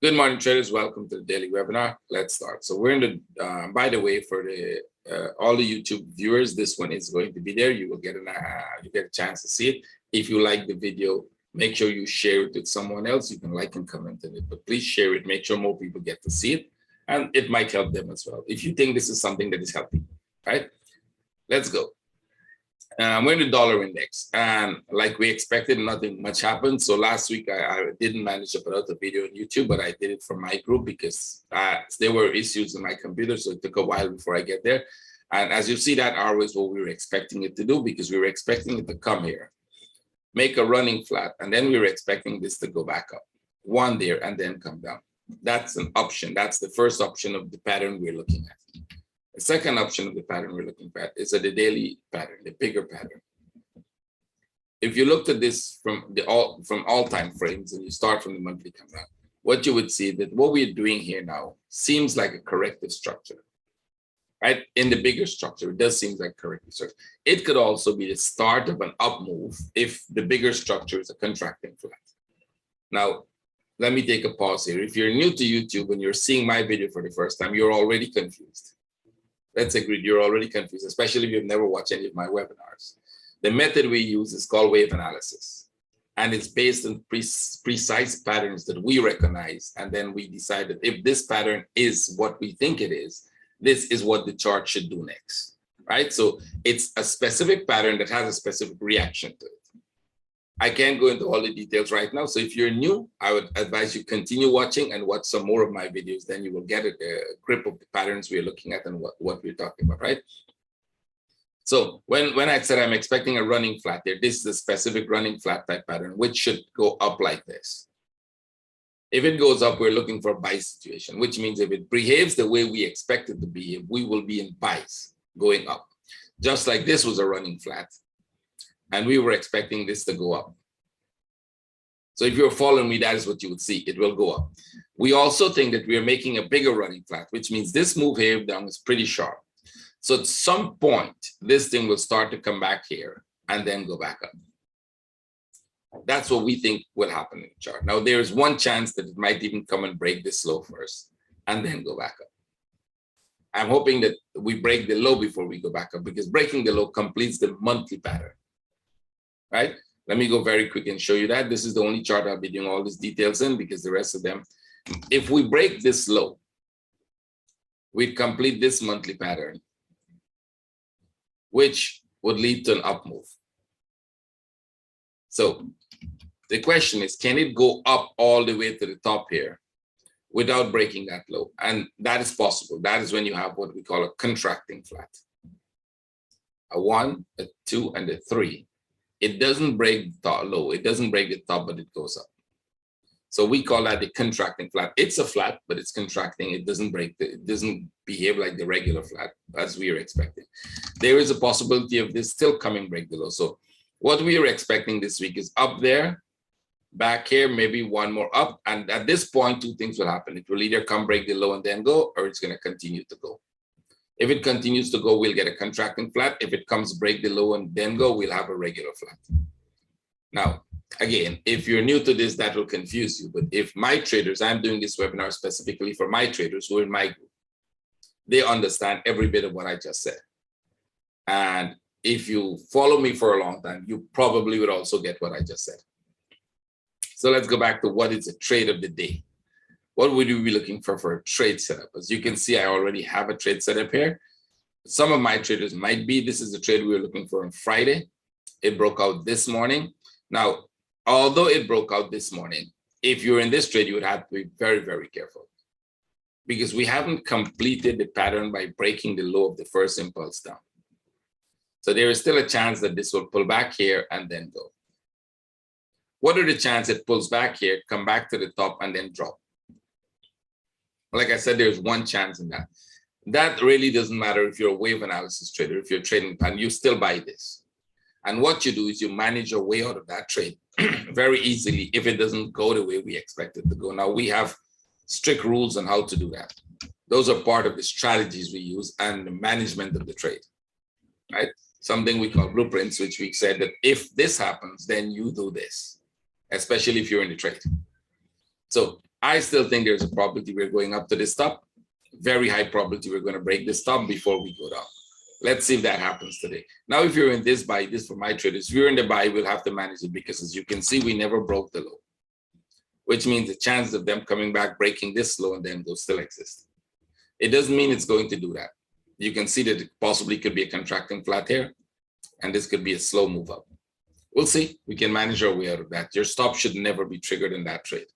Good morning, traders. Welcome to the daily webinar. Let's start. So we're in the, by the way, for the all the YouTube viewers, this one is going to be there. You will get a chance to see it. If you like the video, make sure you share it with someone else. You can like and comment on it, but please share it. Make sure more people get to see it, and it might help them as well. If you think this is something that is helping, right? Let's go. We're in the dollar index, and like we expected, nothing much happened. So last week I didn't manage to put out the video on YouTube, but I did it for my group because there were issues in my computer, so it took a while before I get there. And as you see, that R is what we were expecting it to do, because we were expecting it to come here, make a running flat, and then we were expecting this to go back up, one there, and then come down. That's an option. That's the first option of the pattern we're looking at. The second option of the pattern we're looking at is the daily pattern, the bigger pattern. If you looked at this from all time frames and you start from the monthly come down, what you would see that what we're doing here now seems like a corrective structure, right? In the bigger structure, it does seem like corrective structure. It could also be the start of an up move if the bigger structure is a contracting flat. Now, let me take a pause here. If you're new to YouTube and you're seeing my video for the first time, you're already confused. Let's agree, you're already confused, especially if you've never watched any of my webinars. The method we use is called wave analysis, and it's based on precise patterns that we recognize, and then we decide that if this pattern is what we think it is, this is what the chart should do next, right? So it's a specific pattern that has a specific reaction to it. I can't go into all the details right now. So if you're new, I would advise you continue watching and watch some more of my videos. Then you will get a grip of the patterns we're looking at and what we're talking about, right? So when I said I'm expecting a running flat there, this is a specific running flat type pattern, which should go up like this. If it goes up, we're looking for a buy situation, which means if it behaves the way we expect it to behave, we will be in buys going up. Just like this was a running flat, and we were expecting this to go up. So if you're following me, that is what you would see. It will go up. We also think that we are making a bigger running flat, which means this move here down is pretty sharp. So at some point, this thing will start to come back here and then go back up. That's what we think will happen in the chart. Now, there's one chance that it might even come and break this low first and then go back up. I'm hoping that we break the low before we go back up, because breaking the low completes the monthly pattern. Right? Let me go very quick and show you that. This is the only chart I'll be doing all these details in, because the rest of them, if we break this low, we'd complete this monthly pattern, which would lead to an up move. So the question is, can it go up all the way to the top here without breaking that low? And that is possible. That is when you have what we call a contracting flat. A 1, a 2, and a 3. It doesn't break the top low. It doesn't break the top, but it goes up. So we call that the contracting flat. It's a flat, but it's contracting. It doesn't break. It doesn't behave like the regular flat as we are expecting. There is a possibility of this still coming break the low. So what we are expecting this week is up there, back here, maybe one more up. And at this point, two things will happen. It will either come break the low and then go, or it's going to continue to go. If it continues to go, we'll get a contracting flat. If it comes break the low and then go, we'll have a regular flat. Now, again, if you're new to this, that will confuse you. But if my traders, I'm doing this webinar specifically for my traders who are in my group, they understand every bit of what I just said. And if you follow me for a long time, you probably would also get what I just said. So let's go back to what is a trade of the day. What would you be looking for a trade setup? As you can see, I already have a trade setup here. Some of my traders might be, this is the trade we were looking for on Friday. It broke out this morning. Now, although it broke out this morning, if you're in this trade, you would have to be very, very careful, because we haven't completed the pattern by breaking the low of the first impulse down. So there is still a chance that this will pull back here and then go. What are the chances it pulls back here, come back to the top, and then drop? Like I said, there's one chance in that. That really doesn't matter if you're a wave analysis trader. If you're trading pattern, you still buy this. And what you do is you manage your way out of that trade very easily if it doesn't go the way we expect it to go. Now, we have strict rules on how to do that. Those are part of the strategies we use and the management of the trade, right? Something we call blueprints, which we said that if this happens, then you do this, especially if you're in the trade. So I still think there's a probability we're going up to this top. Very high probability we're going to break this top before we go down. Let's see if that happens today. Now, if you're in this buy, this for my traders, if you're in the buy, we'll have to manage it because as you can see, we never broke the low, which means the chance of them coming back, breaking this low and then go still exist. It doesn't mean it's going to do that. You can see that it possibly could be a contracting flat here, and this could be a slow move up. We'll see. We can manage our way out of that. Your stop should never be triggered in that trade,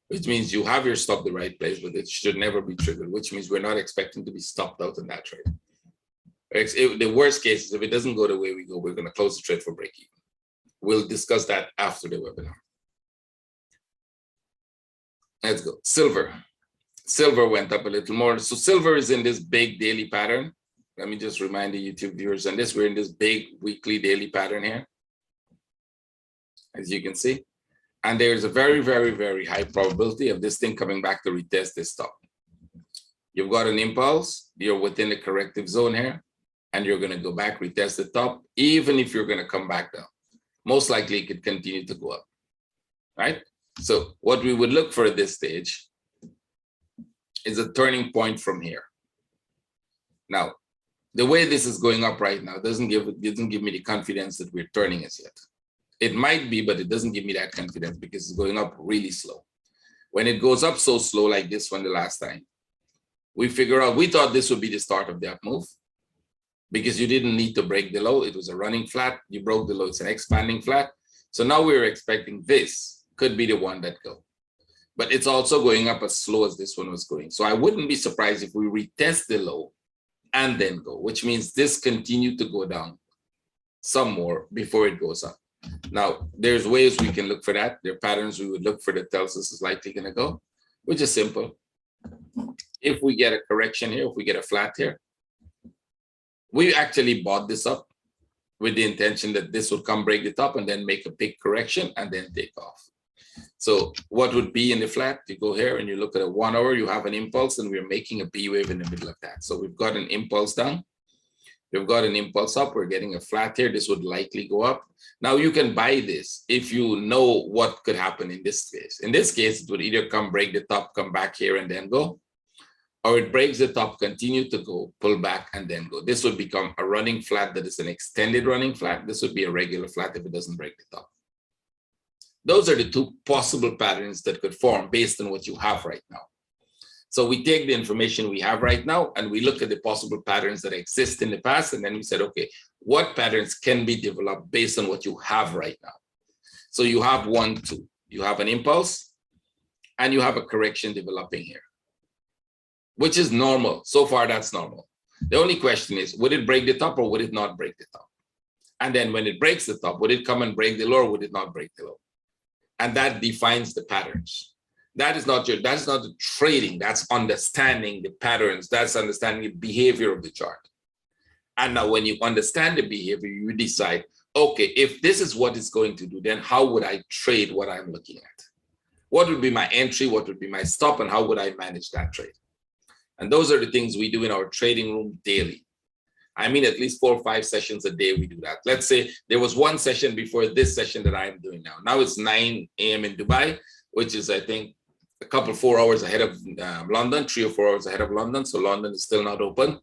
which means you have your stop the right place, but it should never be triggered, which means we're not expecting to be stopped out in that trade. The worst case is if it doesn't go the way we go, we're going to close the trade for break even. We'll discuss that after the webinar. Let's go. Silver. Silver went up a little more. So silver is in this big daily pattern. Let me just remind the YouTube viewers on this. We're in this big weekly daily pattern here, as you can see. And there's a very, very, very high probability of this thing coming back to retest this top. You've got an impulse. You're within the corrective zone here. And you're going to go back, retest the top, even if you're going to come back down. Most likely it could continue to go up, right? So what we would look for at this stage is a turning point from here. Now, the way this is going up right now doesn't give me the confidence that we're turning as yet. It might be, but it doesn't give me that confidence because it's going up really slow. When it goes up so slow like this one the last time, we thought this would be the start of the up move because you didn't need to break the low. It was a running flat. You broke the low. It's an expanding flat. So now we're expecting this could be the one that go. But it's also going up as slow as this one was going. So I wouldn't be surprised if we retest the low and then go, which means this continued to go down some more before it goes up. Now, there's ways we can look for that. There are patterns we would look for that tells us it's likely going to go, which is simple. If we get a correction here, if we get a flat here, we actually bought this up with the intention that this would come break the top and then make a big correction and then take off. So what would be in the flat? You go here and you look at a 1 hour, you have an impulse and we're making a B wave in the middle of that. So we've got an impulse down. We've got an impulse up. We're getting a flat here. This would likely go up. Now you can buy this if you know what could happen in this case. In this case, it would either come break the top, come back here and then go, or it breaks the top, continue to go, pull back and then go. This would become a running flat that is an extended running flat. This would be a regular flat if it doesn't break the top. Those are the two possible patterns that could form based on what you have right now. So we take the information we have right now and we look at the possible patterns that exist in the past. And then we said, okay, what patterns can be developed based on what you have right now? So you have 1, 2, you have an impulse and you have a correction developing here, which is normal. So far, that's normal. The only question is, would it break the top or would it not break the top? And then when it breaks the top, would it come and break the low or would it not break the low? And that defines the patterns. That's not the trading, that's understanding the patterns, that's understanding the behavior of the chart. And now when you understand the behavior, you decide, okay, if this is what it's going to do, then how would I trade what I'm looking at? What would be my entry, what would be my stop, and how would I manage that trade? And those are the things we do in our trading room daily. I mean, at least 4 or 5 sessions a day we do that. Let's say there was one session before this session that I'm doing now. Now it's 9 a.m. in Dubai, which is, I think, a couple 4 hours ahead of London, 3 or 4 hours ahead of London. So London is still not open.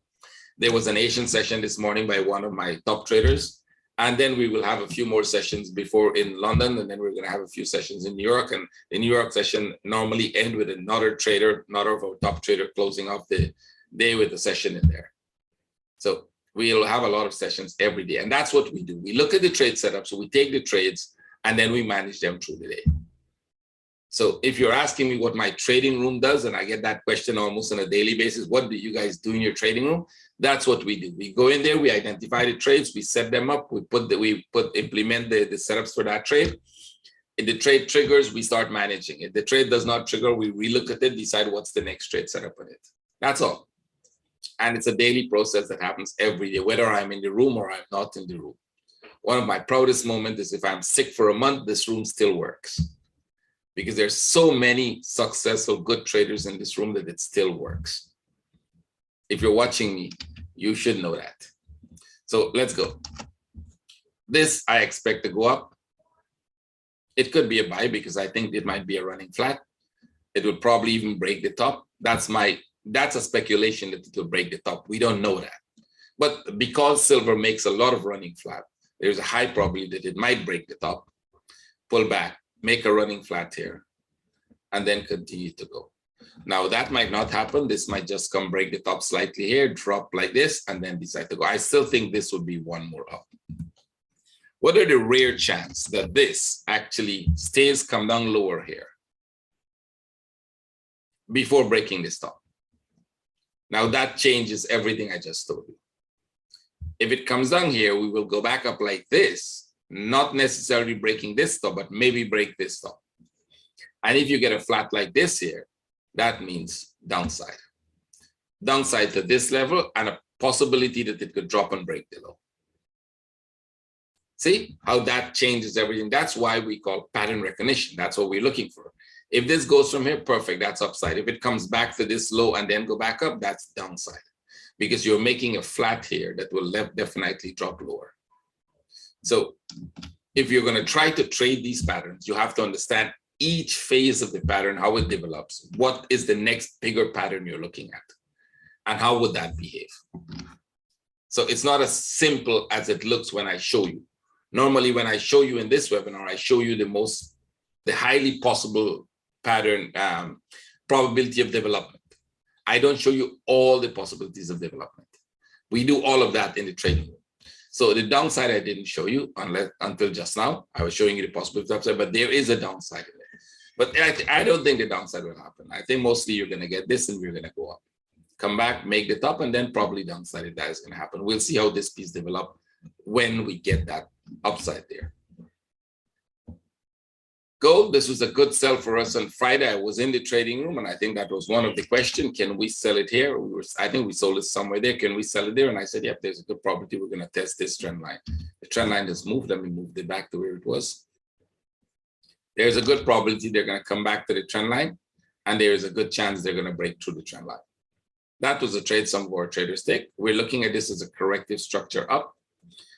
There was an Asian session this morning by one of my top traders. And then we will have a few more sessions before in London. And then we're going to have a few sessions in New York. And the New York session normally end with another trader, another of our top trader closing off the day with a session in there. So we'll have a lot of sessions every day. And that's what we do. We look at the trade setup. So we take the trades and then we manage them through the day. So if you're asking me what my trading room does, and I get that question almost on a daily basis, what do you guys do in your trading room? That's what we do. We go in there, we identify the trades, we set them up, implement the setups for that trade. If the trade triggers, we start managing. If the trade does not trigger, we relook at it, decide what's the next trade setup on it. That's all. And it's a daily process that happens every day, whether I'm in the room or I'm not in the room. One of my proudest moments is if I'm sick for a month, this room still works. Because there's so many successful, good traders in this room that it still works. If you're watching me, you should know that. So let's go. This I expect to go up. It could be a buy because I think it might be a running flat. It will probably even break the top. That's a speculation that it will break the top. We don't know that. But because silver makes a lot of running flat, there's a high probability that it might break the top, pull back, make a running flat here, and then continue to go. Now that might not happen. This might just come break the top slightly here, drop like this, and then decide to go. I still think this would be one more up. What are the rare chance that this actually stays, come down lower here before breaking this top? Now that changes everything I just told you. If it comes down here, we will go back up like this, not necessarily breaking this top, but maybe break this top. And if you get a flat like this here, that means downside. Downside to this level and a possibility that it could drop and break the low. See how that changes everything? That's why we call pattern recognition. That's what we're looking for. If this goes from here, perfect, that's upside. If it comes back to this low and then go back up, that's downside. Because you're making a flat here that will definitely drop lower. So if you're going to try to trade these patterns, you have to understand each phase of the pattern, how it develops. What is the next bigger pattern you're looking at? And how would that behave? So it's not as simple as it looks when I show you. Normally, when I show you in this webinar, I show you the highly possible pattern probability of development. I don't show you all the possibilities of development. We do all of that in the trading room. So the downside I didn't show you until just now. I was showing you the possibility of upside, but there is a downside in it. But I don't think the downside will happen. I think mostly you're going to get this and we're going to go up. Come back, make the top, and then probably downside if that is going to happen. We'll see how this piece develops when we get that upside there. Gold, this was a good sell for us on Friday. I was in the trading room, and I think that was one of the questions. Can we sell it here? I think we sold it somewhere there. Can we sell it there? And I said, yep, there's a good probability we're going to test this trend line. The trend line has moved, and we moved it back to where it was. There's a good probability they're going to come back to the trend line, and there is a good chance they're going to break through the trend line. That was a trade some of our traders take. We're looking at this as a corrective structure up,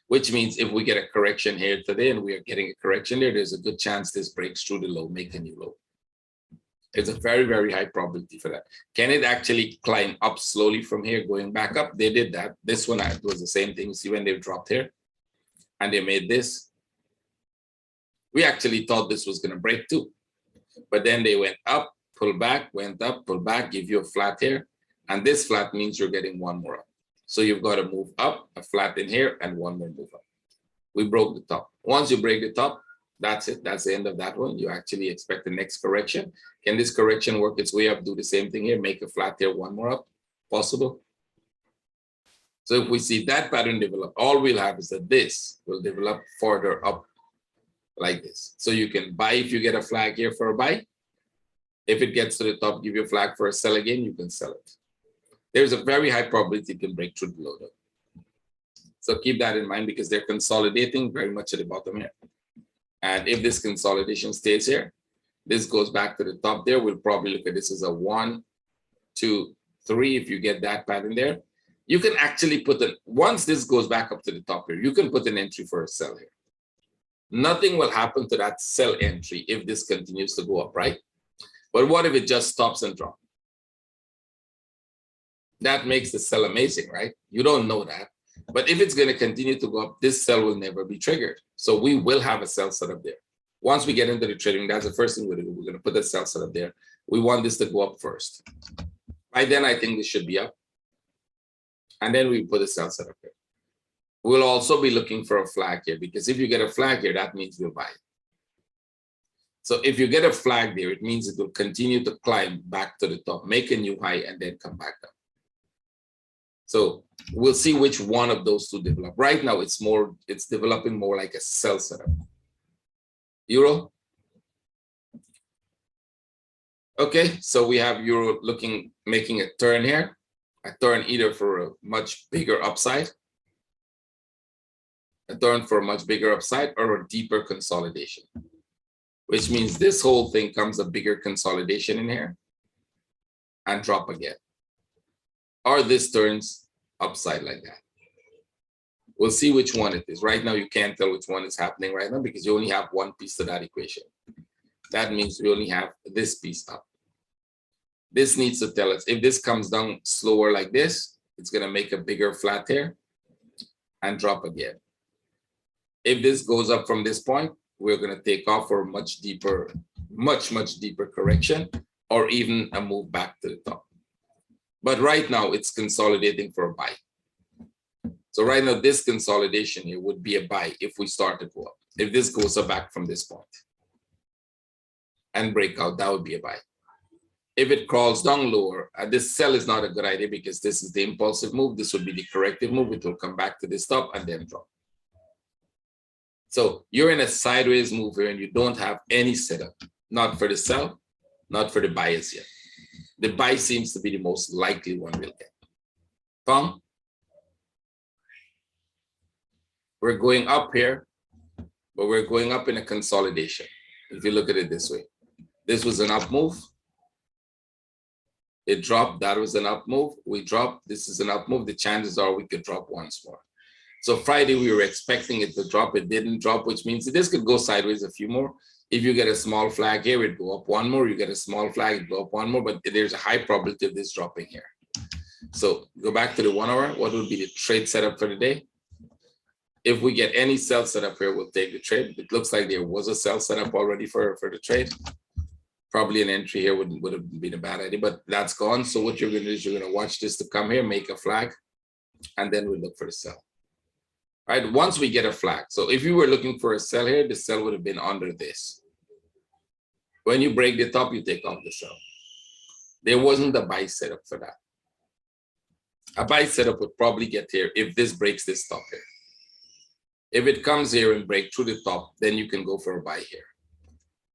which means if we get a correction here today and we are getting a correction there, there's a good chance this breaks through the low, make a new low. It's a very, very high probability for that. Can it actually climb up slowly from here, going back up? They did that. This one was the same thing. You see when they dropped here and they made this. We actually thought this was going to break too. But then they went up, pull back, went up, pull back, give you a flat here. And this flat means you're getting one more up. So you've got to move up, a flat in here, and one more move up. We broke the top. Once you break the top, that's it. That's the end of that one. You actually expect the next correction. Can this correction work its way up? Do the same thing here. Make a flat here, one more up. Possible. So if we see that pattern develop, all we'll have is that this will develop further up like this. So you can buy if you get a flag here for a buy. If it gets to the top, give you a flag for a sell again, you can sell it. There's a very high probability it can break through the low though. So keep that in mind because they're consolidating very much at the bottom here. And if this consolidation stays here, this goes back to the top there. We'll probably look at this as a 1, 2, 3. If you get that pattern there, you can actually put once this goes back up to the top here, you can put an entry for a sell here. Nothing will happen to that sell entry if this continues to go up, right? But what if it just stops and drops? That makes the sell amazing, right? You don't know that. But if it's going to continue to go up, this sell will never be triggered. So we will have a sell set up there. Once we get into the trading, that's the first thing we're going to do. We're going to put the sell set up there. We want this to go up first. By then, I think this should be up. And then we put a sell set up there. We'll also be looking for a flag here because if you get a flag here, that means we'll buy it. So if you get a flag there, it means it will continue to climb back to the top, make a new high, and then come back down. So we'll see which one of those two develop. Right now, it's developing more like a sell setup. Euro. Okay, so we have Euro making a turn here, a turn either for a much bigger upside, or a deeper consolidation, which means this whole thing comes a bigger consolidation in here and drop again. Or this turns upside like that. We'll see which one it is. Right now, you can't tell which one is happening right now because you only have one piece to that equation. That means we only have this piece up. This needs to tell us if this comes down slower like this, it's going to make a bigger flat here and drop again. If this goes up from this point, we're going to take off for a much deeper correction, or even a move back to the top. But right now it's consolidating for a buy. So right now this consolidation here would be a buy if we start to go up. If this goes up back from this point and break out, that would be a buy. If it crawls down lower, this sell is not a good idea because this is the impulsive move. This would be the corrective move. It will come back to this top and then drop. So you're in a sideways move here and you don't have any setup, not for the sell, not for the buyers yet. The buy seems to be the most likely one we'll get. Found? We're going up here, but we're going up in a consolidation. If you look at it this way, this was an up move. It dropped. That was an up move. We dropped. This is an up move. The chances are we could drop once more. So Friday, we were expecting it to drop. It didn't drop, which means this could go sideways a few more. If you get a small flag here, it'd go up one more. You get a small flag, it'd go up one more, but there's a high probability of this dropping here. So go back to the 1 hour. What would be the trade setup for the day? If we get any sell setup here, we'll take the trade. It looks like there was a sell setup already for the trade. Probably an entry here would have been a bad idea, but that's gone. So what you're going to do is you're going to watch this to come here, make a flag, and then we look for the sell. All right, once we get a flag. So if you were looking for a sell here, the sell would have been under this. When you break the top, you take off the sell. There wasn't a buy setup for that. A buy setup would probably get here if this breaks this top here. If it comes here and break through the top, then you can go for a buy here.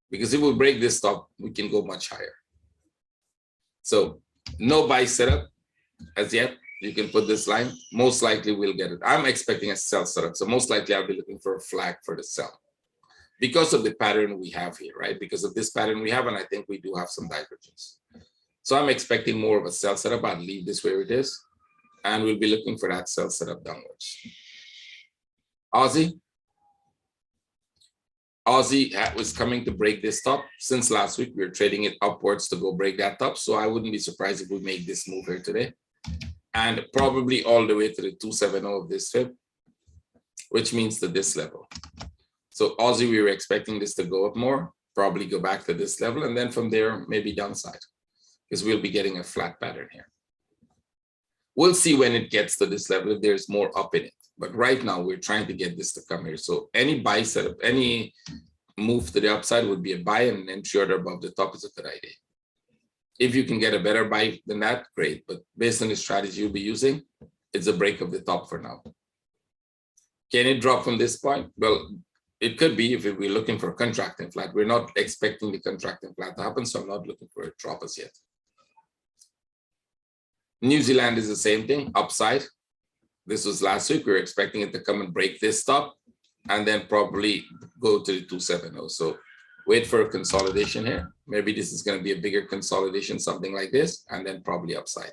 Because if we break this top, we can go much higher. So no buy setup as yet. You can put this line. Most likely we'll get it. I'm expecting a sell setup. So most likely I'll be looking for a flag for the sell. Because of the pattern we have here, right? Because of this pattern we have, and I think we do have some divergence. So I'm expecting more of a sell setup. I'll leave this where it is. And we'll be looking for that sell setup downwards. Aussie was coming to break this top. Since last week, we were trading it upwards to go break that top. So I wouldn't be surprised if we make this move here today. And probably all the way to the 270 of this fib, which means to this level. So Aussie, we were expecting this to go up more, probably go back to this level. And then from there, maybe downside, because we'll be getting a flat pattern here. We'll see when it gets to this level if there's more up in it. But right now, we're trying to get this to come here. So any buy setup, any move to the upside would be a buy, and an entry order above the top is a good idea. If you can get a better buy than that, great. But based on the strategy you'll be using, it's a break of the top for now. Can it drop from this point? Well, it could be if we're looking for a contracting flat. We're not expecting the contracting flat to happen, so I'm not looking for a drop as yet. New Zealand is the same thing, upside. This was last week. We were expecting it to come and break this top and then probably go to the 270. So wait for a consolidation here. Maybe this is going to be a bigger consolidation, something like this, and then probably upside.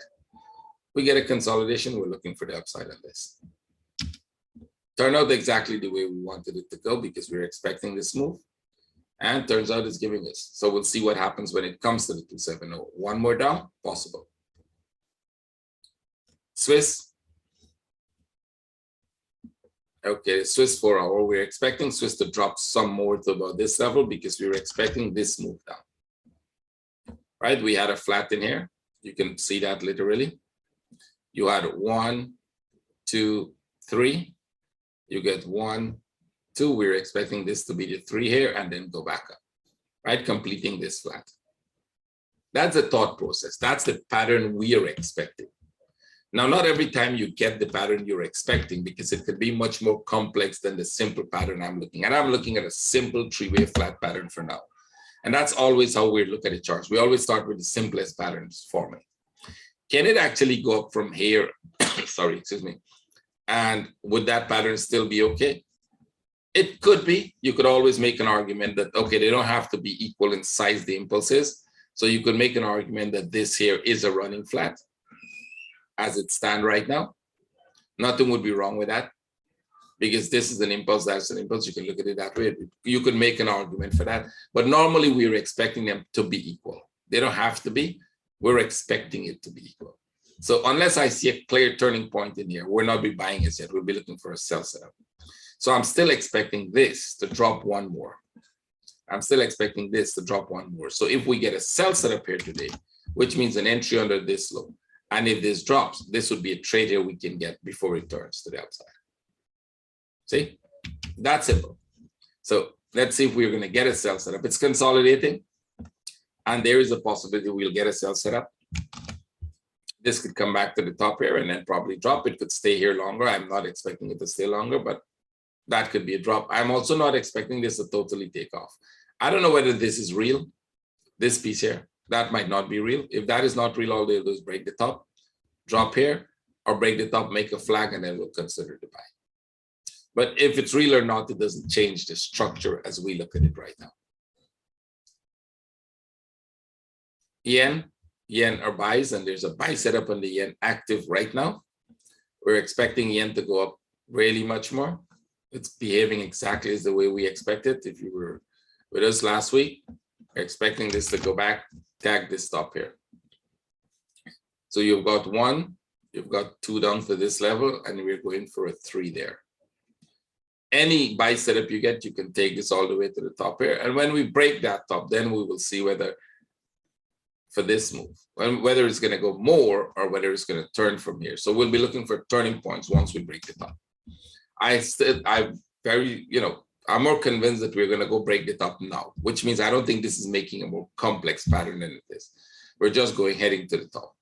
We get a consolidation, we're looking for the upside on this. Turned out exactly the way we wanted it to go because we were expecting this move. And turns out it's giving us. So we'll see what happens when it comes to the 270. One more down, possible. Swiss. Okay, Swiss 4 hour. We're expecting Swiss to drop some more to about this level because we were expecting this move down. Right? We had a flat in here. You can see that literally. You had 1, 2, 3. You get 1, 2. We're expecting this to be the 3 here and then go back up. Right? Completing this flat. That's the thought process. That's the pattern we are expecting. Now, not every time you get the pattern you're expecting because it could be much more complex than the simple pattern I'm looking at. I'm looking at a simple 3-way flat pattern for now. And that's always how we look at the charts. We always start with the simplest patterns forming. Can it actually go up from here? Sorry, excuse me. And would that pattern still be okay? It could be. You could always make an argument that, okay, they don't have to be equal in size, the impulses. So you could make an argument that this here is a running flat. As it stands right now, nothing would be wrong with that because this is an impulse, that's an impulse. You can look at it that way. You could make an argument for that, but normally we're expecting them to be equal. They don't have to be, We're expecting it to be equal. So unless I see a clear turning point in here, we'll not be buying it yet. We'll be looking for a sell setup. So I'm still expecting this to drop one more. I'm still expecting this to drop one more. So if we get a sell setup here today, which means an entry under this low, and if this drops, this would be a trade here we can get before it turns to the upside. See, that's simple. So let's see if we're going to get a sell setup. It's consolidating, and there is a possibility we'll get a sell setup. This could come back to the top here and then probably drop. It could stay here longer. I'm not expecting it to stay longer, but that could be a drop. I'm also not expecting this to totally take off. I don't know whether this is real, this piece here. That might not be real. If that is not real, all they'll do is break the top, drop here, or break the top, make a flag, and then we'll consider the buy. But if it's real or not, it doesn't change the structure as we look at it right now. Yen are buys, and there's a buy setup on the yen active right now. We're expecting yen to go up really much more. It's behaving exactly as the way we expected. If you were with us last week, we're expecting this to go back, tag this stop here. So you've got 1, you've got 2 down for this level, and we're going for a 3 there. Any buy setup you get, you can take this all the way to the top here. And when we break that top, then we will see whether for this move, whether it's going to go more or whether it's going to turn from here. So we'll be looking for turning points once we break the top. I'm more convinced that we're going to go break the top now, which means I don't think this is making a more complex pattern than it is. We're just heading to the top.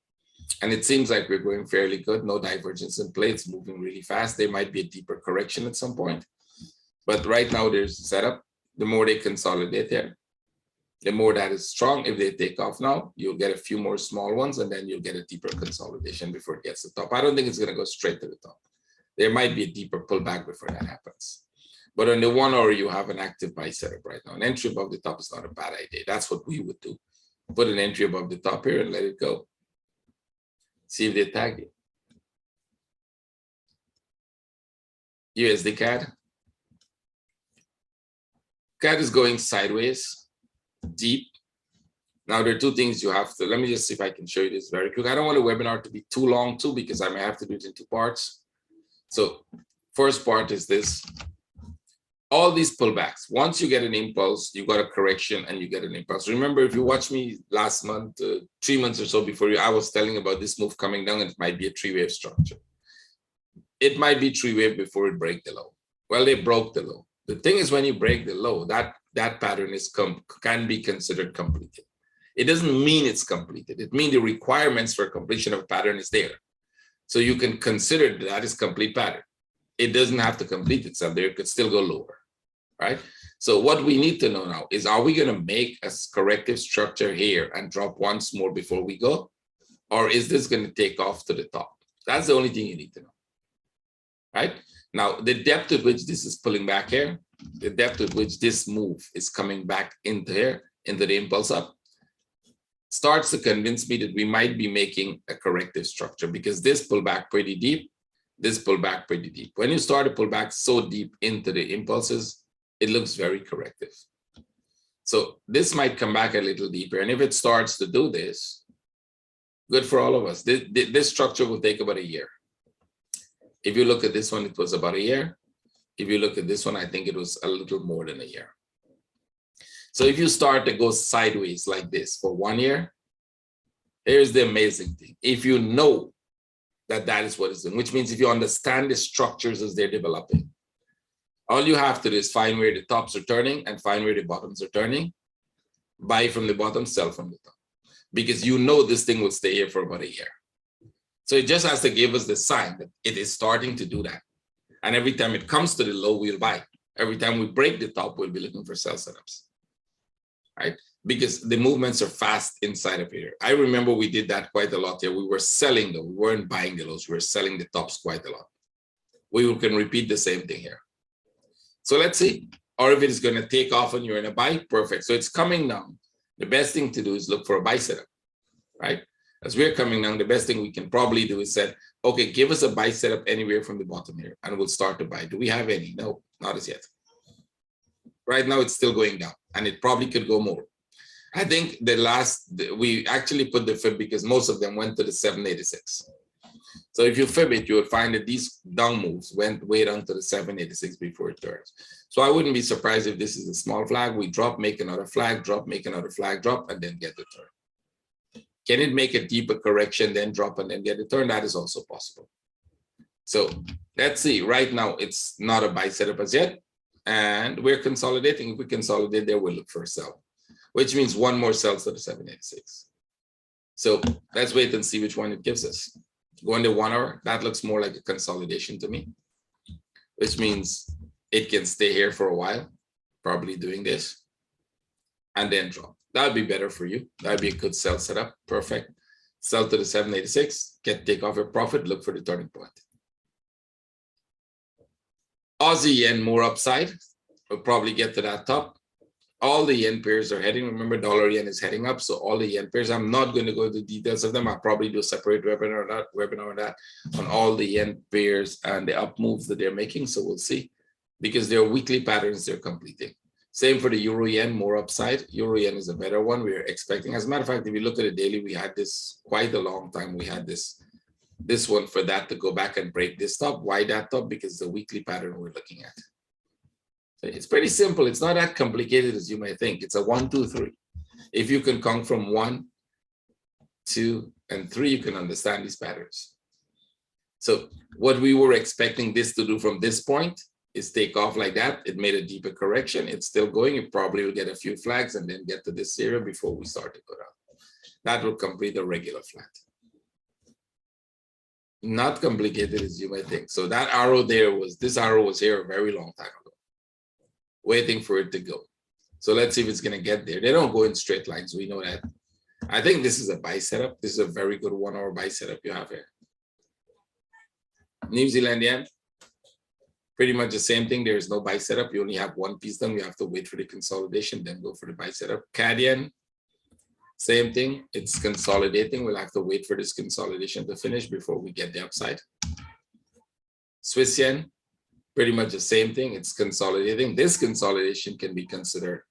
And it seems like we're going fairly good. No divergence in play. It's moving really fast. There might be a deeper correction at some point. But right now there's a setup. The more they consolidate there, the more that is strong. If they take off now, you'll get a few more small ones, and then you'll get a deeper consolidation before it gets to the top. I don't think it's going to go straight to the top. There might be a deeper pullback before that happens. But on the 1 hour, you have an active buy setup right now. An entry above the top is not a bad idea. That's what we would do. Put an entry above the top here and let it go. See if they tag it. USD CAD. CAD is going sideways, deep. Now, there are 2 things you have to, let me just see if I can show you this very quick. I don't want the webinar to be too long too, because I may have to do it in 2 parts. So first part is this. All these pullbacks, once you get an impulse, you got a correction and you get an impulse. Remember, if you watched me last month, 3 months or so before you, I was telling about this move coming down, and it might be a 3-wave structure. It might be 3-wave before it break the low. Well, they broke the low. The thing is, when you break the low, that pattern can be considered completed. It doesn't mean it's completed. It means the requirements for completion of a pattern is there. So you can consider that is complete pattern. It doesn't have to complete itself there. It could still go lower, right? So what we need to know now is, are we going to make a corrective structure here and drop once more before we go? Or is this going to take off to the top? That's the only thing you need to know, right? Now, the depth at which this is pulling back here, the depth at which this move is coming back into here, into the impulse up, starts to convince me that we might be making a corrective structure, because this pullback pretty deep, this pullback pretty deep. When you start to pull back so deep into the impulses, it looks very corrective. So this might come back a little deeper. And if it starts to do this, good for all of us. This structure will take about a year. If you look at this one, it was about a year. If you look at this one, I think it was a little more than a year. So if you start to go sideways like this for 1 year, here's the amazing thing. If you know that that is what it's doing, which means if you understand the structures as they're developing, all you have to do is find where the tops are turning and find where the bottoms are turning, buy from the bottom, sell from the top, because you know this thing will stay here for about a year. So it just has to give us the sign that it is starting to do that. And every time it comes to the low, we'll buy. Every time we break the top, we'll be looking for sell setups, right? Because the movements are fast inside of here. I remember we did that quite a lot here. We were selling though. We weren't buying the lows. We were selling the tops quite a lot. We can repeat the same thing here. So let's see. Or if it is going to take off and you're in a buy, perfect. So it's coming down. The best thing to do is look for a buy setup, right? As we're coming down, the best thing we can probably do is say, okay, give us a buy setup anywhere from the bottom here, and we'll start to buy. Do we have any? No, not as yet. Right now, it's still going down, and it probably could go more. I think we actually put the fib because most of them went to the 786. So if you fib it, you would find that these down moves went way down to the 786 before it turns. So I wouldn't be surprised if this is a small flag. We drop, make another flag, drop, make another flag, drop, and then get the turn. Can it make a deeper correction, then drop, and then get the turn? That is also possible. So let's see. Right now, it's not a buy setup as yet. And we're consolidating. If we consolidate there, we'll look for a sell, which means one more sell to the 786. So let's wait and see which one it gives us. Go into 1 hour, that looks more like a consolidation to me, which means it can stay here for a while, probably doing this, and then drop. That would be better for you. That would be a good sell setup. Perfect. Sell to the 786, take off your profit, look for the turning point. Aussie yen more upside. We'll probably get to that top. All the yen pairs are heading. Remember, dollar yen is heading up. So all the yen pairs, I'm not going to go into details of them. I'll probably do a separate webinar on that, on all the yen pairs and the up moves that they're making. So we'll see, because they're weekly patterns they're completing. Same for the euro yen, more upside. Euro yen is a better one. We're expecting. As a matter of fact, if you look at the daily, we had this quite a long time. We had this one for that to go back and break this top. Why that top? Because the weekly pattern we're looking at. It's pretty simple. It's not that complicated as you may think. It's a 1, 2, 3. If you can count from 1, 2, and 3, you can understand these patterns. So what we were expecting this to do from this point is take off like that. It made a deeper correction. It's still going. It probably will get a few flags and then get to this area before we start to go down. That will complete a regular flat. Not complicated as you might think. So that arrow there was, this arrow was here a very long time ago, waiting for it to go. So let's see if it's going to get there. They don't go in straight lines. We know that. I think this is a buy setup. This is a very good 1 hour buy setup you have here. New Zealand yen, pretty much the same thing. There is no buy setup. You only have one piece done. You have to wait for the consolidation, then go for the buy setup. Cad yen, same thing. It's consolidating. We'll have to wait for this consolidation to finish before we get the upside. Swiss yen, pretty much the same thing. It's consolidating. This consolidation can be considered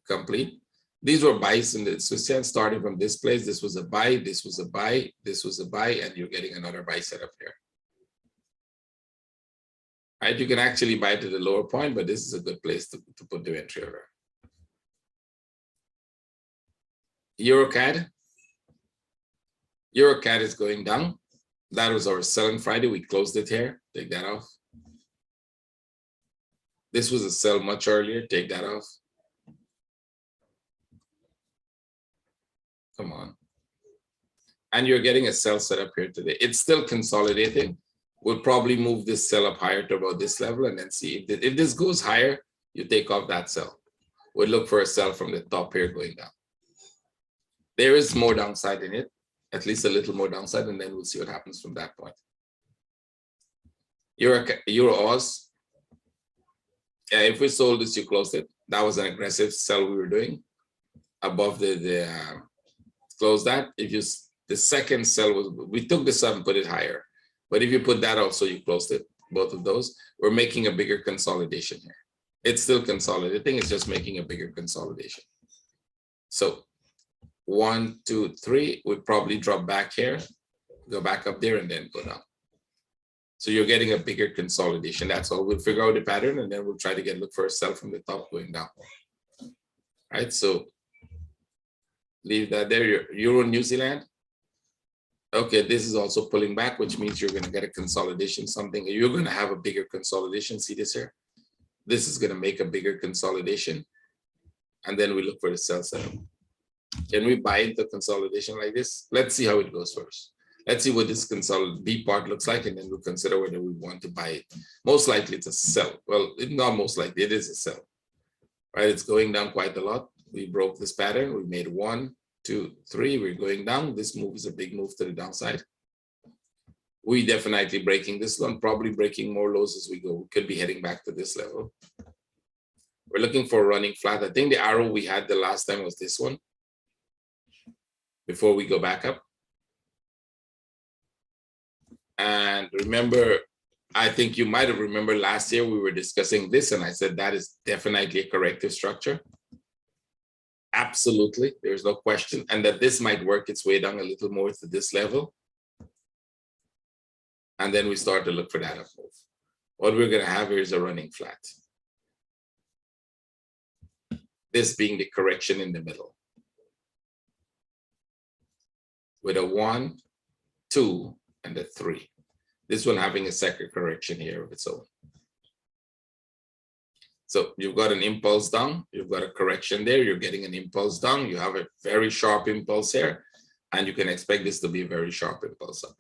complete. These were buys in the Swiss yen starting from this place. This was a buy, this was a buy, this was a buy, and you're getting another buy setup here. Right, you can actually buy to the lower point, but this is a good place to put the entry order. Euro Cad. Euro Cad is going down. That was our sell on Friday. We closed it here. Take that off. This was a sell much earlier. Take that off. Come on. And you're getting a sell set up here today. It's still consolidating. We'll probably move this sell up higher to about this level and then see if this goes higher, you take off that sell. We'll look for a sell from the top here going down. There is more downside in it, at least a little more downside, and then we'll see what happens from that point. Euro Oz. Yeah, if we sold this, you closed it. That was an aggressive sell we were doing above the close that. If you the second sell was, we took this up and put it higher. But if you put that also, you closed it, both of those. We're making a bigger consolidation here. It's still consolidating, it's just making a bigger consolidation. So 1, 2, 3 would probably drop back here, go back up there, and then go down. So you're getting a bigger consolidation. That's all. We'll figure out the pattern, and then we'll try to look for a sell from the top going down. All right, so leave that there. Euro New Zealand. Okay, this is also pulling back, which means you're going to get a consolidation, something. You're going to have a bigger consolidation. See this here? This is going to make a bigger consolidation. And then we look for the sell setup. Can we buy into consolidation like this? Let's see how it goes first. Let's see what this B part looks like, and then we'll consider whether we want to buy it. Most likely it's a sell. Well, not most likely, it is a sell. Right? It's going down quite a lot. We broke this pattern. We made 1, 2, 3. We're going down. This move is a big move to the downside. We definitely breaking this one, probably breaking more lows as we go. We could be heading back to this level. We're looking for a running flat. I think the arrow we had the last time was this one before we go back up. And remember, I think you might have remembered last year we were discussing this, and I said that is definitely a corrective structure. Absolutely, there's no question. And that this might work its way down a little more to this level. And then we start to look for that up move. What we're going to have here is a running flat. This being the correction in the middle. With a 1, 2, and a 3. This one having a second correction here of its own. So you've got an impulse down, you've got a correction there, you're getting an impulse down, you have a very sharp impulse here, and you can expect this to be a very sharp impulse up.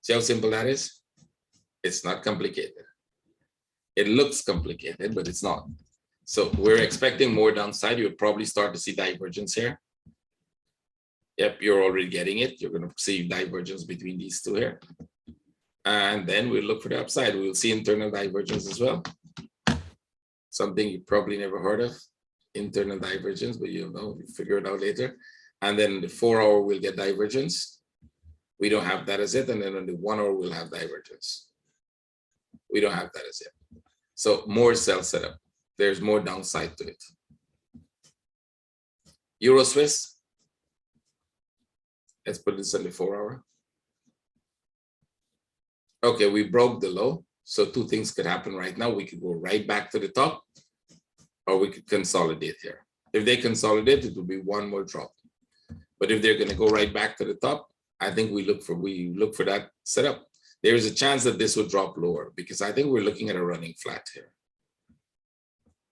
See how simple that is? It's not complicated. It looks complicated, but it's not. So we're expecting more downside. You'll probably start to see divergence here. Yep, you're already getting it. You're going to see divergence between these two here. And then we'll look for the upside. We'll see internal divergence as well. Something you probably never heard of, internal divergence, but you'll know, you figure it out later. And then the 4 hour will get divergence. We don't have that as it. And then on the 1 hour, we'll have divergence. We don't have that as it. So more sell setup. There's more downside to it. Euro Swiss. Let's put this on the 4 hour. Okay, we broke the low. So two things could happen right now. We could go right back to the top, or we could consolidate here. If they consolidate, it will be one more drop. But if they're going to go right back to the top, I think we look for that setup. There is a chance that this will drop lower because I think we're looking at a running flat here.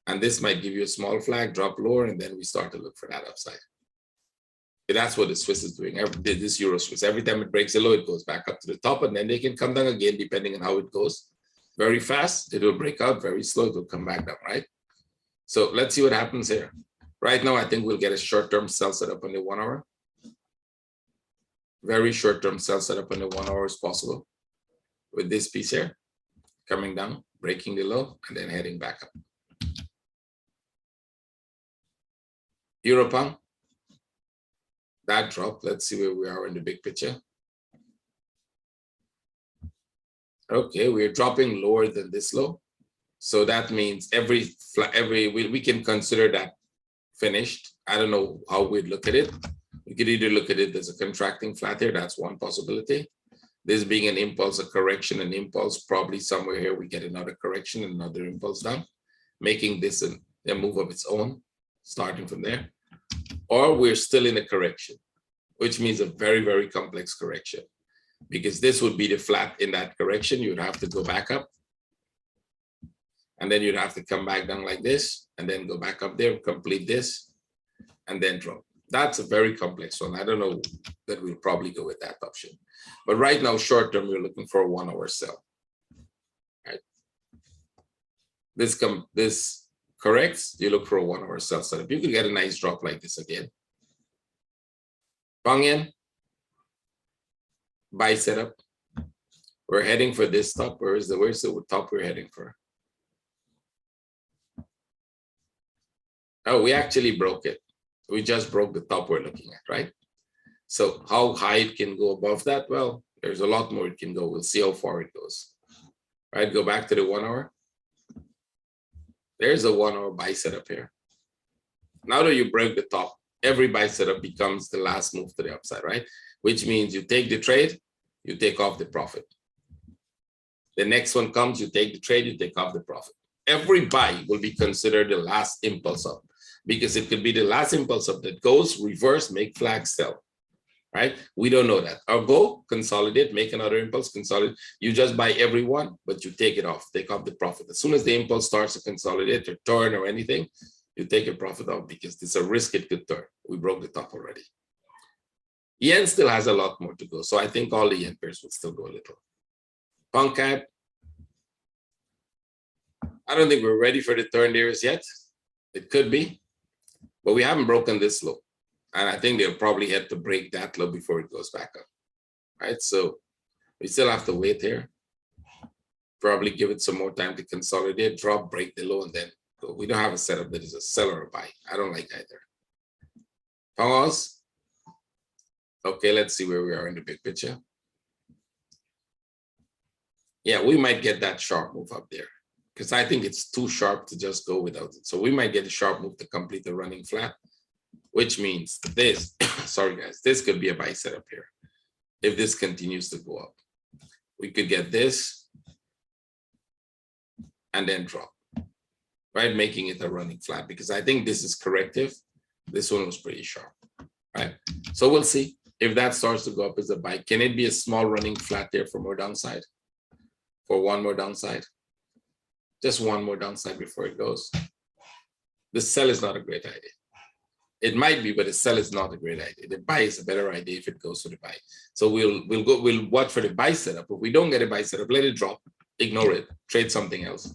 And this might give you a small flag, drop lower, and then we start to look for that upside. That's what the Swiss is doing. This Euro Swiss, every time it breaks a low, it goes back up to the top, and then they can come down again depending on how it goes. Very fast, it will break out. Very slow, it will come back down, right? So let's see what happens here. Right now, I think we'll get a short-term sell setup on the 1 hour. Very short-term sell setup on the 1 hour is possible. With this piece here, coming down, breaking the low, and then heading back up. Euro pound. That drop, let's see where we are in the big picture. Okay, we're dropping lower than this low. So that means we can consider that finished. I don't know how we'd look at it. We could either look at it as a contracting flat here. That's one possibility. This being an impulse, a correction, an impulse, probably somewhere here we get another correction, another impulse down, making this a move of its own, starting from there. Or we're still in a correction, which means a very, very complex correction. Because this would be the flat in that correction. You'd have to go back up. And then you'd have to come back down like this, and then go back up there, complete this, and then drop. That's a very complex one. I don't know that we'll probably go with that option. But right now, short term, you're looking for a 1 hour sell. Right? This corrects, you look for a 1 hour sell setup. You could get a nice drop like this again. Pang Yen, buy setup. We're heading for this top. Where's the top we're heading for? Oh, we actually broke it. We just broke the top we're looking at, right? So how high it can go above that? Well, there's a lot more it can go. We'll see how far it goes. Right, go back to the 1 hour. There's a 1 hour buy setup here. Now that you break the top, every buy setup becomes the last move to the upside, right? Which means you take the trade, you take off the profit. The next one comes, you take the trade, you take off the profit. Every buy will be considered the last impulse up because it could be the last impulse up that goes, reverse, make flag, sell, right? We don't know that. Our goal, consolidate, make another impulse, consolidate. You just buy every one, but you take it off, take off the profit. As soon as the impulse starts to consolidate or turn or anything, you take your profit off because it's a risk it could turn. We broke the top already. Yen still has a lot more to go. So I think all the yen pairs will still go a little. Pound CAD. I don't think we're ready for the turn there yet. It could be, but we haven't broken this low. And I think they'll probably have to break that low before it goes back up. Right? So we still have to wait here. Probably give it some more time to consolidate, drop, break the low, and then go. We don't have a setup that is a sell or a buy. I don't like either. Pause. Okay, let's see where we are in the big picture. Yeah, we might get that sharp move up there. because I think it's too sharp to just go without it. So we might get a sharp move to complete the running flat, which means this, sorry guys, this could be a buy setup here. If this continues to go up, we could get this and then drop, right? Making it a running flat, because I think this is corrective. This one was pretty sharp, right? So we'll see if that starts to go up as a buy. Can it be a small running flat there for more downside? For one more downside? Just one more downside before it goes. The sell is not a great idea. It might be, but the sell is not a great idea. The buy is a better idea if it goes to the buy. So we'll watch for the buy setup. If we don't get a buy setup, let it drop, ignore it, trade something else.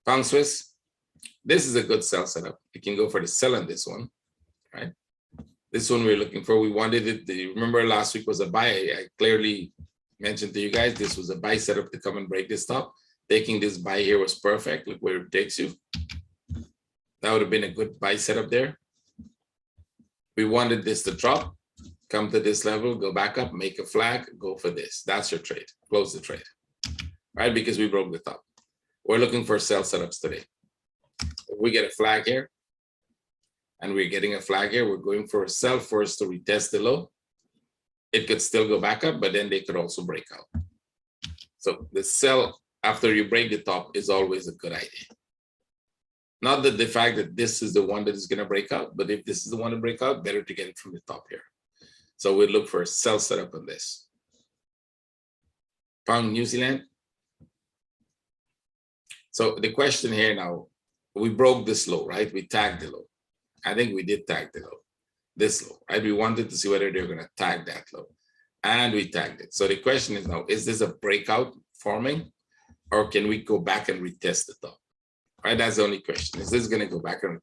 Pound Swiss, this is a good sell setup. You can go for the sell on this one, right? This one we're looking for. We wanted it. Remember last week was a buy. I clearly mentioned to you guys this was a buy setup to come and break this top. Taking this buy here was perfect. Look where it takes you. That would have been a good buy setup there. We wanted this to drop, come to this level, go back up, make a flag, go for this. That's your trade. Close the trade, right? Because we broke the top. We're looking for sell setups today. If we get a flag here, and we're getting a flag here, we're going for a sell first to retest the low. It could still go back up, but then they could also break out. So the sell after you break the top is always a good idea. Not that the fact that this is the one that is going to break out, but if this is the one to break out, better to get it from the top here. So we'll look for a sell setup on this. Pound New Zealand. So the question here now, we broke this low, right? We tagged the low. I think we did tag the low, this low, right? We wanted to see whether they're going to tag that low, and we tagged it. So the question is now, is this a breakout forming, or can we go back and retest the top? Right, that's the only question. Is this going to go back? And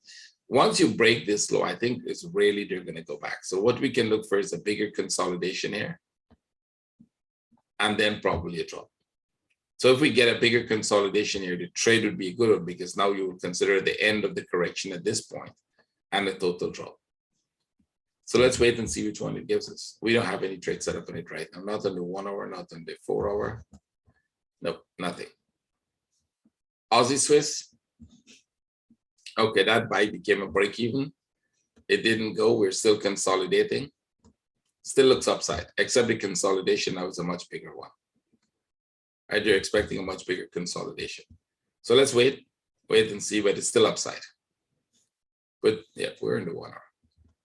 once you break this low, I think it's really they're going to go back. So what we can look for is a bigger consolidation here, and then probably a drop. So if we get a bigger consolidation here, the trade would be a good one, because now you would consider the end of the correction at this point and a total drop. So let's wait and see which one it gives us. We don't have any trade set up on it right now. Not on the 1 hour, not on the 4 hour. Nope, nothing. Aussie Swiss. Okay, that buy became a break even. It didn't go. We're still consolidating. Still looks upside, except the consolidation now is a much bigger one. Right, you're expecting a much bigger consolidation. So let's wait and see, but it's still upside. But yeah, we're in the 1 hour.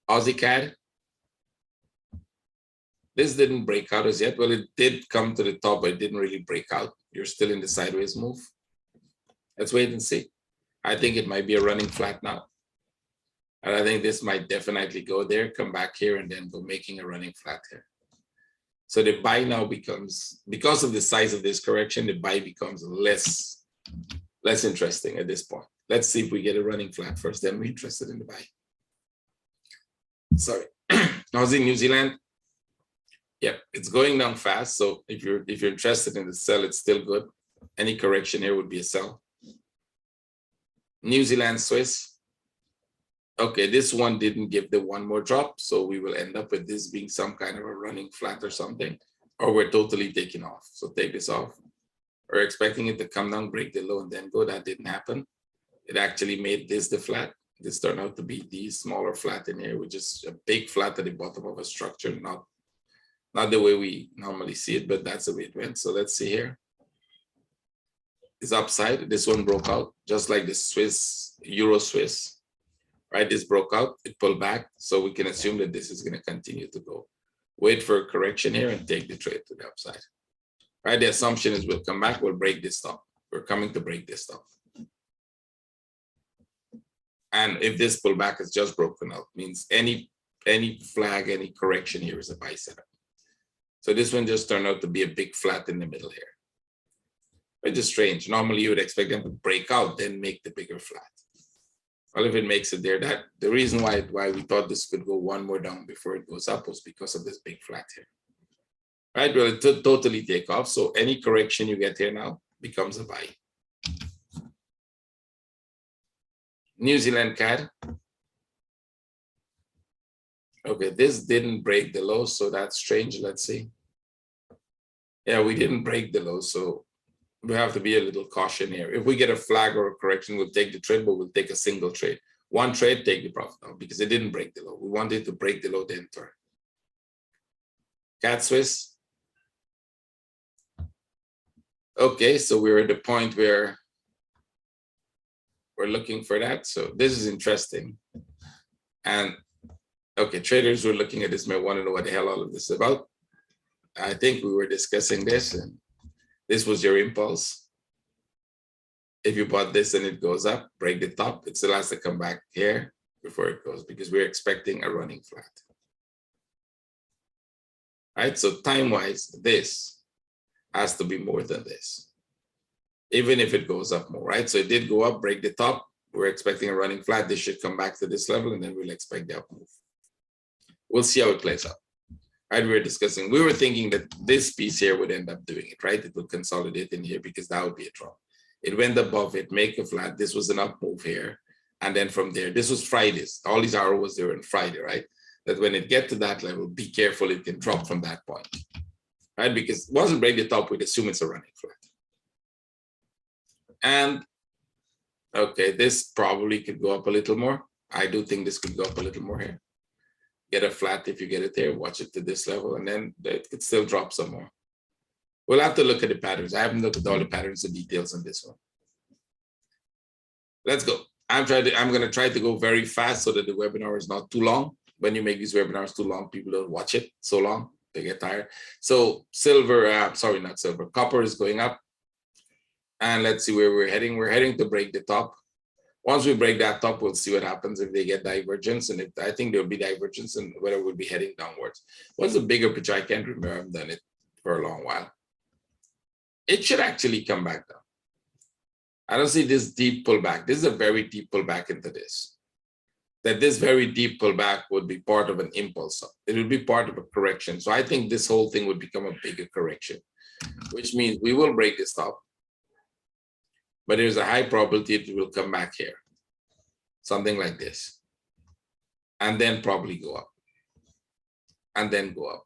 Aussie Cad. This didn't break out as yet. Well, it did come to the top, but it didn't really break out. You're still in the sideways move. Let's wait and see. I think it might be a running flat now. And I think this might definitely go there, come back here, and then go making a running flat here. So the buy now becomes, because of the size of this correction, the buy becomes less interesting at this point. Let's see if we get a running flat first, then we're interested in the buy. Sorry. Aussie New Zealand. Yep, it's going down fast. So if you're interested in the sell, it's still good. Any correction here would be a sell. New Zealand Swiss. Okay, this one didn't give the one more drop, so we will end up with this being some kind of a running flat or something, or we're totally taking off. So take this off. We're expecting it to come down, break the low, and then go. That didn't happen. It actually made this the flat. This turned out to be the smaller flat in here, which is a big flat at the bottom of a structure, not the way we normally see it, but that's the way it went. So let's see here. It's upside. This one broke out, just like the Swiss, Euro Swiss. Right, this broke out, it pulled back, so we can assume that this is going to continue to go. Wait for a correction here and take the trade to the upside. Right, the assumption is we'll come back, we'll break this top. We're coming to break this top. And if this pullback is just broken out, means any flag, any correction here is a buy setup. So this one just turned out to be a big flat in the middle here. Which is strange. Normally you would expect them to break out, then make the bigger flat. Well, if it makes it there, that the reason why we thought this could go one more down before it goes up was because of this big flat here. Right, well, it could totally take off. So any correction you get here now becomes a buy. New Zealand CAD. Okay, this didn't break the low, so that's strange. Let's see. Yeah, we didn't break the low, so we have to be a little caution here. If we get a flag or a correction, we'll take the trade, but we'll take a single trade. One trade, take the profit off because it didn't break the low. We wanted to break the low, then turn. Cad Swiss. Okay, so we're at the point where we're looking for that. So this is interesting. And okay, traders who are looking at this may want to know what the hell all of this is about. I think we were discussing this, and this was your impulse. If you bought this and it goes up, break the top, it still has to come back here before it goes, because we're expecting a running flat. Right, so time-wise, this has to be more than this, even if it goes up more, right? So it did go up, break the top, we're expecting a running flat. This should come back to this level, and then we'll expect the up move. We'll see how it plays out. Right, we were thinking that this piece here would end up doing it, right? It would consolidate in here because that would be a drop. It went above it, make a flat. This was an up move here. And then from there, this was Friday's. All these arrows was there on Friday, right? That when it get to that level, be careful, it can drop from that point, right? Because once it break the top, we'd assume it's a running flat. And okay, this probably could go up a little more. I do think this could go up a little more here. Get a flat if you get it there, watch it to this level, and then it could still drop some more. We'll have to look at the patterns. I haven't looked at all the patterns and details on this one. Let's go. I'm going to try to go very fast so that the webinar is not too long. When you make these webinars too long, people don't watch it so long. They get tired. So silver, sorry, not silver, copper is going up. And let's see where we're heading. We're heading to break the top. Once we break that top, we'll see what happens if they get divergence. And I think there'll be divergence and whether we'll be heading downwards. What's the bigger picture? I can't remember. I've done it for a long while. It should actually come back down. I don't see this deep pullback. This is a very deep pullback into this. That this very deep pullback would be part of an impulse. It would be part of a correction. So I think this whole thing would become a bigger correction, which means we will break this top. But there's a high probability it will come back here. Something like this. And then probably go up. And then go up.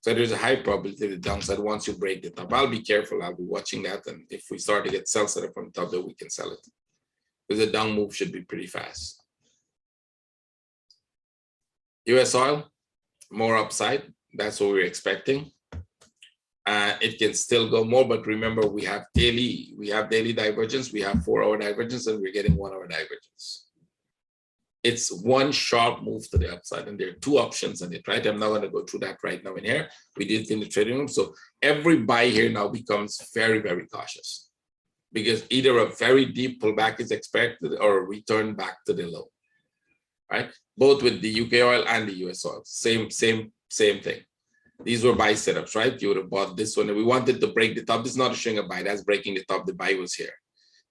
So there's a high probability of the downside once you break the top. I'll be careful. I'll be watching that. And if we start to get sell set up from the top, then we can sell it. Because the down move should be pretty fast. US oil, more upside. That's what we're expecting. It can still go more, but remember we have daily divergence, we have 4-hour divergence, and we're getting 1-hour divergence. It's one sharp move to the upside, and there are two options in it, right? I'm not going to go through that right now in here. We did it in the trading room. So every buy here now becomes very, very cautious because either a very deep pullback is expected or a return back to the low, right? Both with the UK oil and the US oil, same thing. These were buy setups, right? You would have bought this one. And we wanted to break the top. This is not a string of buy. That's breaking the top. The buy was here.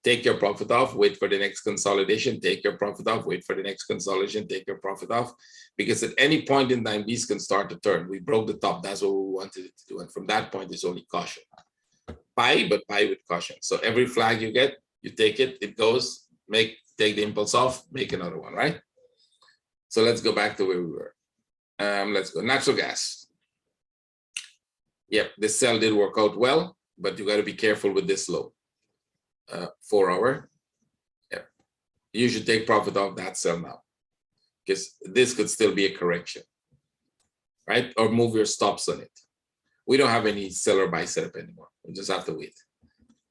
Take your profit off. Wait for the next consolidation. Take your profit off. Wait for the next consolidation. Take your profit off. Because at any point in time, these can start to turn. We broke the top. That's what we wanted it to do. And from that point, it's only caution. Buy, but buy with caution. So every flag you get, you take it. It goes. Take the impulse off. Make another one, right? So let's go back to where we were. Let's go. Natural gas. Yep, this sell did work out well, but you got to be careful with this low. 4-hour. Yep. You should take profit off that sell now because this could still be a correction, right? Or move your stops on it. We don't have any sell or buy setup anymore. We just have to wait.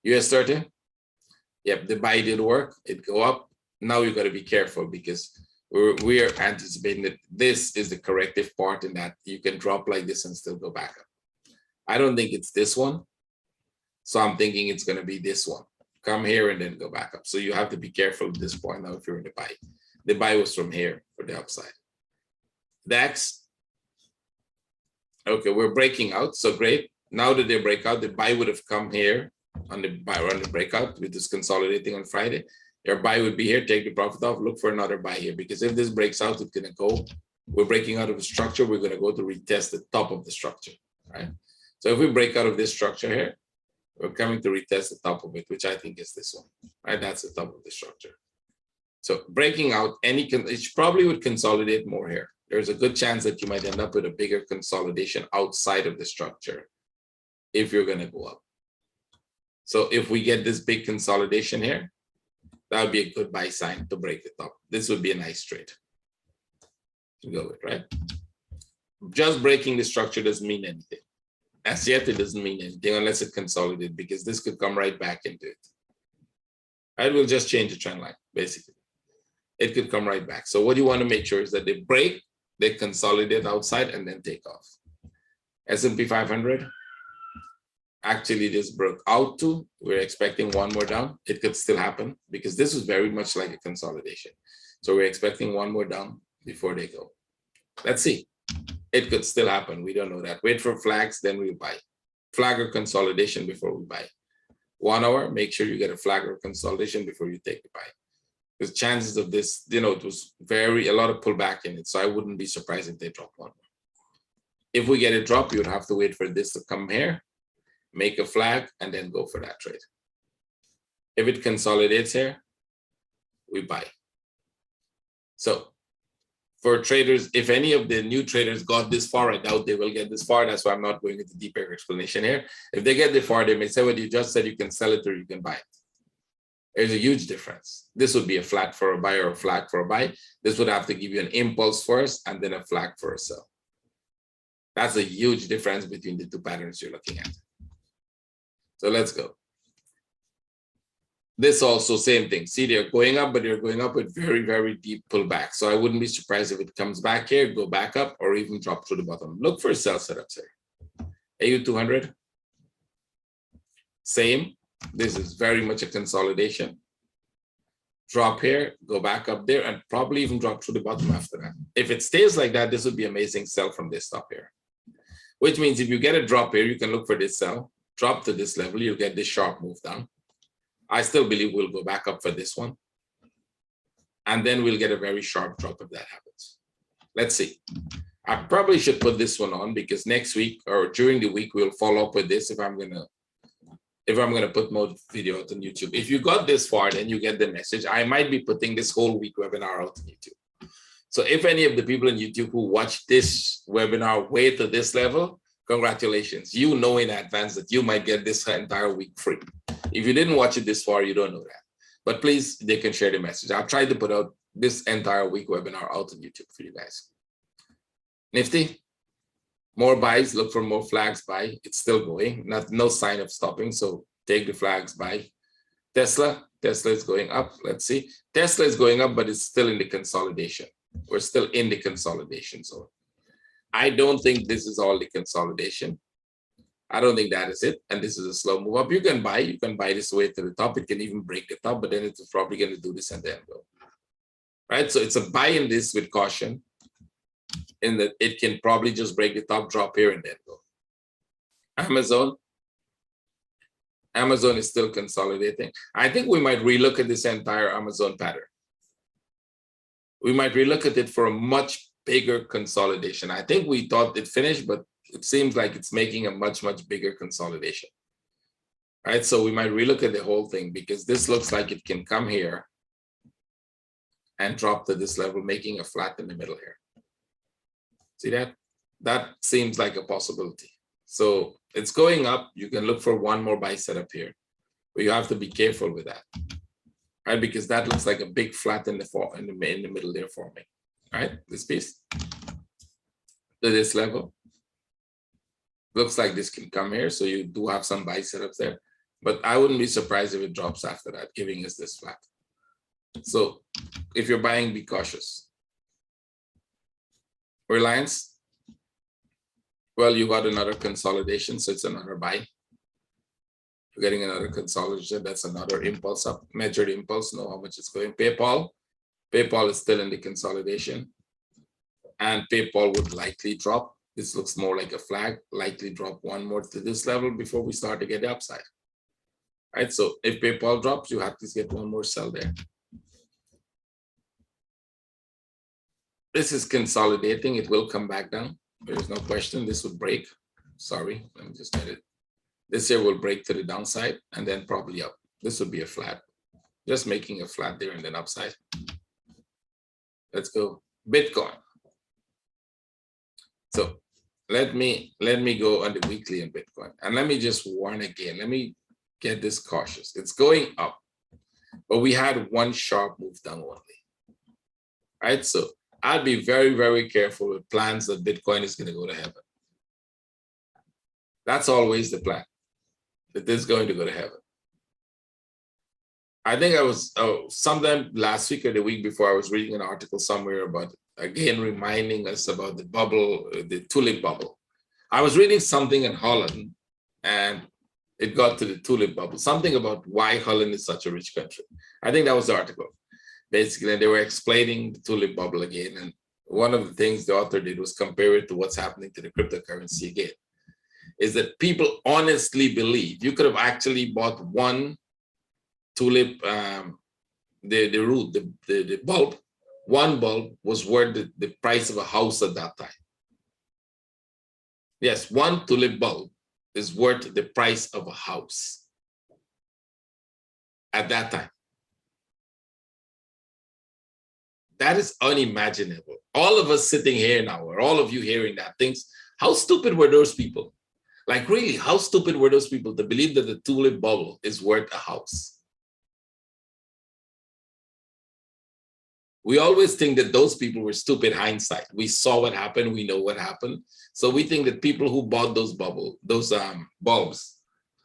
US 30. Yep, the buy did work. It go up. Now you got to be careful because we are anticipating that this is the corrective part in that you can drop like this and still go back up. I don't think it's this one. So I'm thinking it's going to be this one. Come here and then go back up. So you have to be careful at this point now if you're in the buy. The buy was from here for the upside. DAX. Okay, we're breaking out. So great. Now that they break out, the buy would have come here on the buy run the breakout with this consolidating on Friday. Your buy would be here. Take the profit off. Look for another buy here because if this breaks out, it's going to go. We're breaking out of a structure. We're going to go to retest the top of the structure, right? So if we break out of this structure here, we're coming to retest the top of it, which I think is this one, right? That's the top of the structure. So breaking out it probably would consolidate more here. There's a good chance that you might end up with a bigger consolidation outside of the structure if you're going to go up. So if we get this big consolidation here, that would be a good buy sign to break the top. This would be a nice trade to go with, right? Just breaking the structure doesn't mean anything. As yet, it doesn't mean anything unless it consolidates, because this could come right back into it. I will just change the trend line, basically. It could come right back. So what you want to make sure is that they break, they consolidate outside, and then take off. S&P 500 actually just broke out to. We're expecting one more down. It could still happen because this was very much like a consolidation. So we're expecting one more down before they go. Let's see. It could still happen. We don't know that. Wait for flags, then we'll buy. Flag or consolidation before we buy. 1 hour, make sure you get a flag or consolidation before you take the buy. Because chances of this, it was a lot of pullback in it. So I wouldn't be surprised if they drop one more. If we get a drop, you'd have to wait for this to come here, make a flag, and then go for that trade. If it consolidates here, we buy. So for traders, if any of the new traders got this far, I doubt they will get this far. That's why I'm not going into deeper explanation here. If they get this far, they may say, well, you just said you can sell it or you can buy it. There's a huge difference. This would be a flag for a buy or a flag for a buy. This would have to give you an impulse first and then a flag for a sell. That's a huge difference between the two patterns you're looking at. So let's go. This also same thing. See, they're going up, but they're going up with very, very deep pullback. So I wouldn't be surprised if it comes back here, go back up, or even drop to the bottom. Look for sell setups here. AU 200. Same. This is very much a consolidation. Drop here, go back up there, and probably even drop to the bottom after that. If it stays like that, this would be amazing sell from this top here. Which means if you get a drop here, you can look for this sell, drop to this level, you'll get this sharp move down. I still believe we'll go back up for this one. And then we'll get a very sharp drop if that happens. Let's see. I probably should put this one on because next week or during the week, we'll follow up with this if I'm gonna put more video out on YouTube. If you got this far, then you get the message. I might be putting this whole week webinar out on YouTube. So if any of the people on YouTube who watch this webinar way to this level, congratulations. You know in advance that you might get this entire week free. If you didn't watch it this far, you don't know that. But please, they can share the message. I've tried to put out this entire week webinar out on YouTube for you guys. Nifty, more buys, look for more flags buy. It's still going, no sign of stopping. So take the flags buy. Tesla is going up. Let's see. Tesla is going up, but it's still in the consolidation. We're still in the consolidation zone. I don't think this is all the consolidation. I don't think that is it. And this is a slow move up. You can buy this way to the top. It can even break the top, but then it's probably going to do this and then go. Right? So it's a buy in this with caution, in that it can probably just break the top, drop here, and then go. Amazon is still consolidating. I think we might relook at this entire Amazon pattern. We might relook at it for a much bigger consolidation. I think we thought it finished, but it seems like it's making a much, much bigger consolidation. Right? So we might relook at the whole thing because this looks like it can come here and drop to this level, making a flat in the middle here. See that? That seems like a possibility. So it's going up. You can look for one more buy setup here, but you have to be careful with that, right? Because that looks like a big flat in the middle there forming, right? This piece to this level. Looks like this can come here. So you do have some buy setups there, but I wouldn't be surprised if it drops after that, giving us this flat. So if you're buying, be cautious. Reliance, well, you got another consolidation, so it's another buy. You're getting another consolidation. That's another impulse up, measured impulse. Know how much it's going. PayPal is still in the consolidation, and PayPal would likely drop. This looks more like a flag, likely drop one more to this level before we start to get the upside. Right, so if PayPal drops, you have to get one more sell there. This is consolidating. It will come back down. There's no question. This would break. Sorry, let me just get it. This here will break to the downside and then probably up. This would be a flat. Just making a flat there and then upside. Let's go. Bitcoin. So let me go on the weekly in Bitcoin. And let me just warn again. Let me get this cautious. It's going up, but we had one sharp move down only. Right? So I'd be very, very careful with plans that Bitcoin is going to go to heaven. That's always the plan, that this is going to go to heaven. I think I was sometime last week or the week before, I was reading an article somewhere about, again, reminding us about the bubble, the tulip bubble. I was reading something in Holland, and it got to the tulip bubble, something about why Holland is such a rich country. I think that was the article. Basically, they were explaining the tulip bubble again. And one of the things the author did was compare it to what's happening to the cryptocurrency again. Is that people honestly believe you could have actually bought one tulip, the root, the bulb, one bulb was worth the price of a house at that time. Yes, one tulip bulb is worth the price of a house at that time. That is unimaginable. All of us sitting here now, or all of you hearing that, thinks, how stupid were those people? Like, really, how stupid were those people to believe that the tulip bubble is worth a house? We always think that those people were stupid hindsight. We saw what happened. We know what happened. So we think that people who bought those bulbs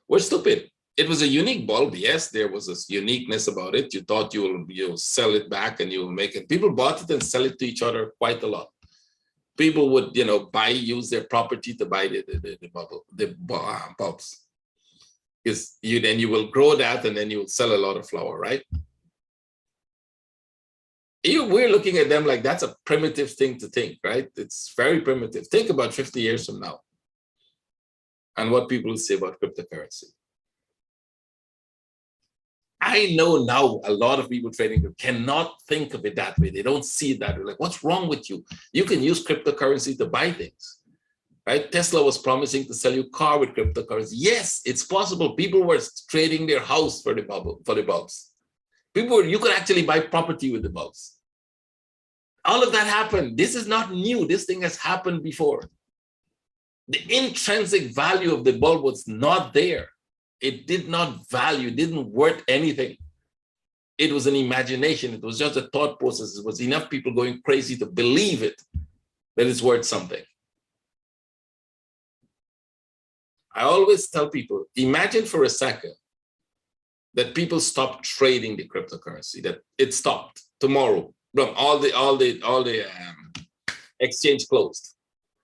were stupid. It was a unique bulb. Yes, there was this uniqueness about it. You thought you'll sell it back and you'll make it. People bought it and sell it to each other quite a lot. People would, use their property to buy the bulbs. Because you will grow that and then you will sell a lot of flour, right? We're looking at them like that's a primitive thing to think, right? It's very primitive. Think about 50 years from now and what people will say about cryptocurrency. I know now a lot of people trading cannot think of it that way. They don't see it that way. Like, what's wrong with you? You can use cryptocurrency to buy things, right? Tesla was promising to sell you a car with cryptocurrency. Yes, it's possible. People were trading their house for the bulbs. You could actually buy property with the bulbs. All of that happened. This is not new. This thing has happened before. The intrinsic value of the bulb was not there. It did not value, didn't worth anything. It was an imagination. It was just a thought process. It was enough people going crazy to believe it, that it's worth something. I always tell people, imagine for a second that people stopped trading the cryptocurrency, that it stopped tomorrow. All the exchange closed,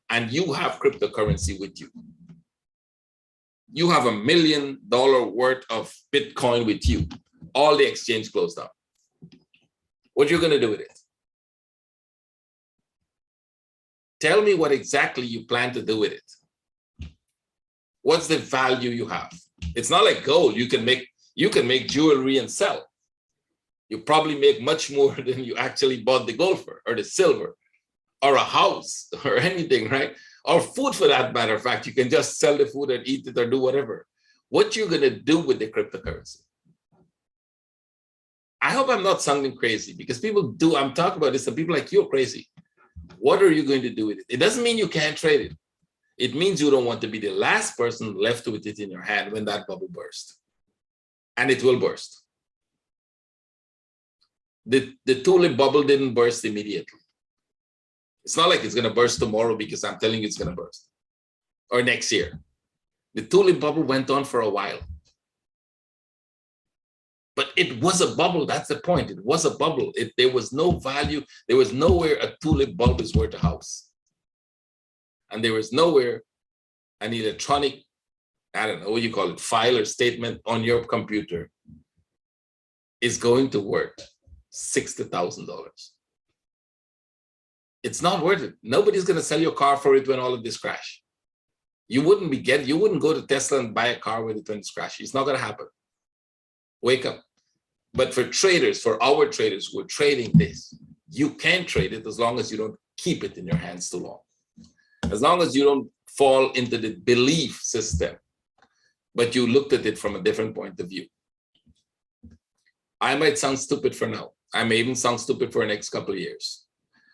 and you have cryptocurrency with you. You have $1 million worth of Bitcoin with you. All the exchange closed up. What are you going to do with it? Tell me what exactly you plan to do with it. What's the value you have? It's not like gold. You can make jewelry and sell. You probably make much more than you actually bought the gold for, or the silver, or a house, or anything, right? Or food, for that matter of fact. You can just sell the food and eat it or do whatever. What you're going to do with the cryptocurrency? I hope I'm not sounding crazy, because people do. I'm talking about this and people are like, you're crazy. What are you going to do with it? It doesn't mean you can't trade it. It means you don't want to be the last person left with it in your hand when that bubble bursts. And it will burst. The tulip bubble didn't burst immediately. It's not like it's going to burst tomorrow because I'm telling you it's going to burst, or next year. The tulip bubble went on for a while. But it was a bubble. That's the point. It was a bubble. There was no value. There was nowhere a tulip bulb is worth a house. And there was nowhere an electronic, I don't know what you call it, file or statement on your computer is going to worth $60,000. It's not worth it. Nobody's going to sell your car for it when all of this crash. You wouldn't go to Tesla and buy a car with it when it's crashed. It's not going to happen. Wake up. But for traders, for our traders who are trading this, you can trade it as long as you don't keep it in your hands too long. As long as you don't fall into the belief system, but you looked at it from a different point of view. I might sound stupid for now. I may even sound stupid for the next couple of years.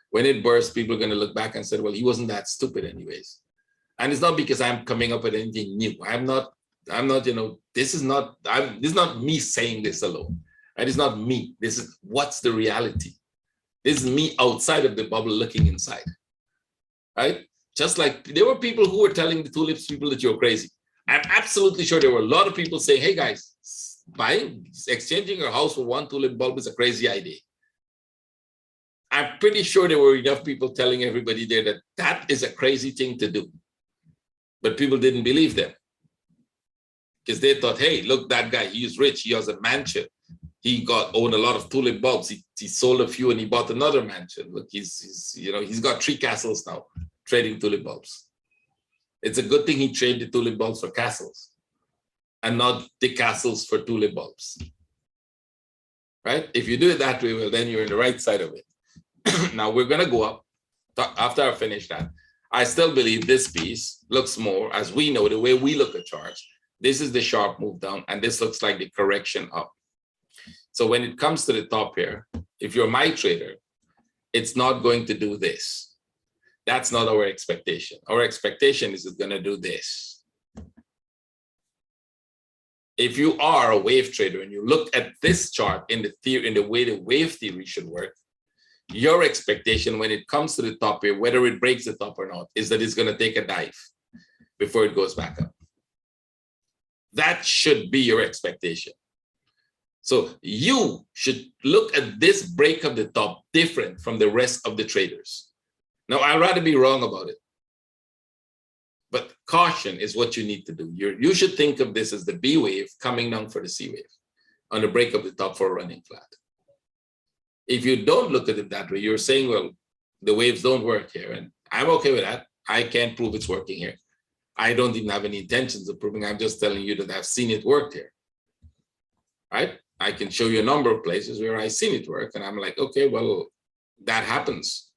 When it bursts, people are going to look back and say, well, he wasn't that stupid anyways. And it's not because I'm coming up with anything new. I'm not I'm not, this is not me saying this alone. Right? It's not me. This is what's the reality. This is me outside of the bubble looking inside. Right? Just like there were people who were telling the tulips people that you're crazy. I'm absolutely sure there were a lot of people saying, hey guys, exchanging your house for one tulip bulb is a crazy idea. I'm pretty sure there were enough people telling everybody there that that is a crazy thing to do. But people didn't believe them. Because they thought, hey, look, that guy, he's rich, he has a mansion. He owned a lot of tulip bulbs. He sold a few and he bought another mansion. Look, he's got 3 castles now, trading tulip bulbs. It's a good thing he traded tulip bulbs for castles and not the castles for tulip bulbs. Right? If you do it that way, well, then you're in the right side of it. Now we're going to go up. After I finish that, I still believe this piece looks more, as we know, the way we look at charts. This is the sharp move down, and this looks like the correction up. So when it comes to the top here, if you're my trader, it's not going to do this. That's not our expectation. Our expectation is it's going to do this. If you are a wave trader and you look at this chart in the way the wave theory should work, your expectation when it comes to the top here, whether it breaks the top or not, is that it's going to take a dive before it goes back up. That should be your expectation. So you should look at this break of the top different from the rest of the traders. Now, I'd rather be wrong about it. But caution is what you need to do. You should think of this as the B wave coming down for the C wave on the break of the top for a running flat. If you don't look at it that way, you're saying, well, the waves don't work here. And I'm okay with that. I can't prove it's working here. I don't even have any intentions of proving. I'm just telling you that I've seen it work here. Right? I can show you a number of places where I've seen it work. And I'm like, okay, well, that happens.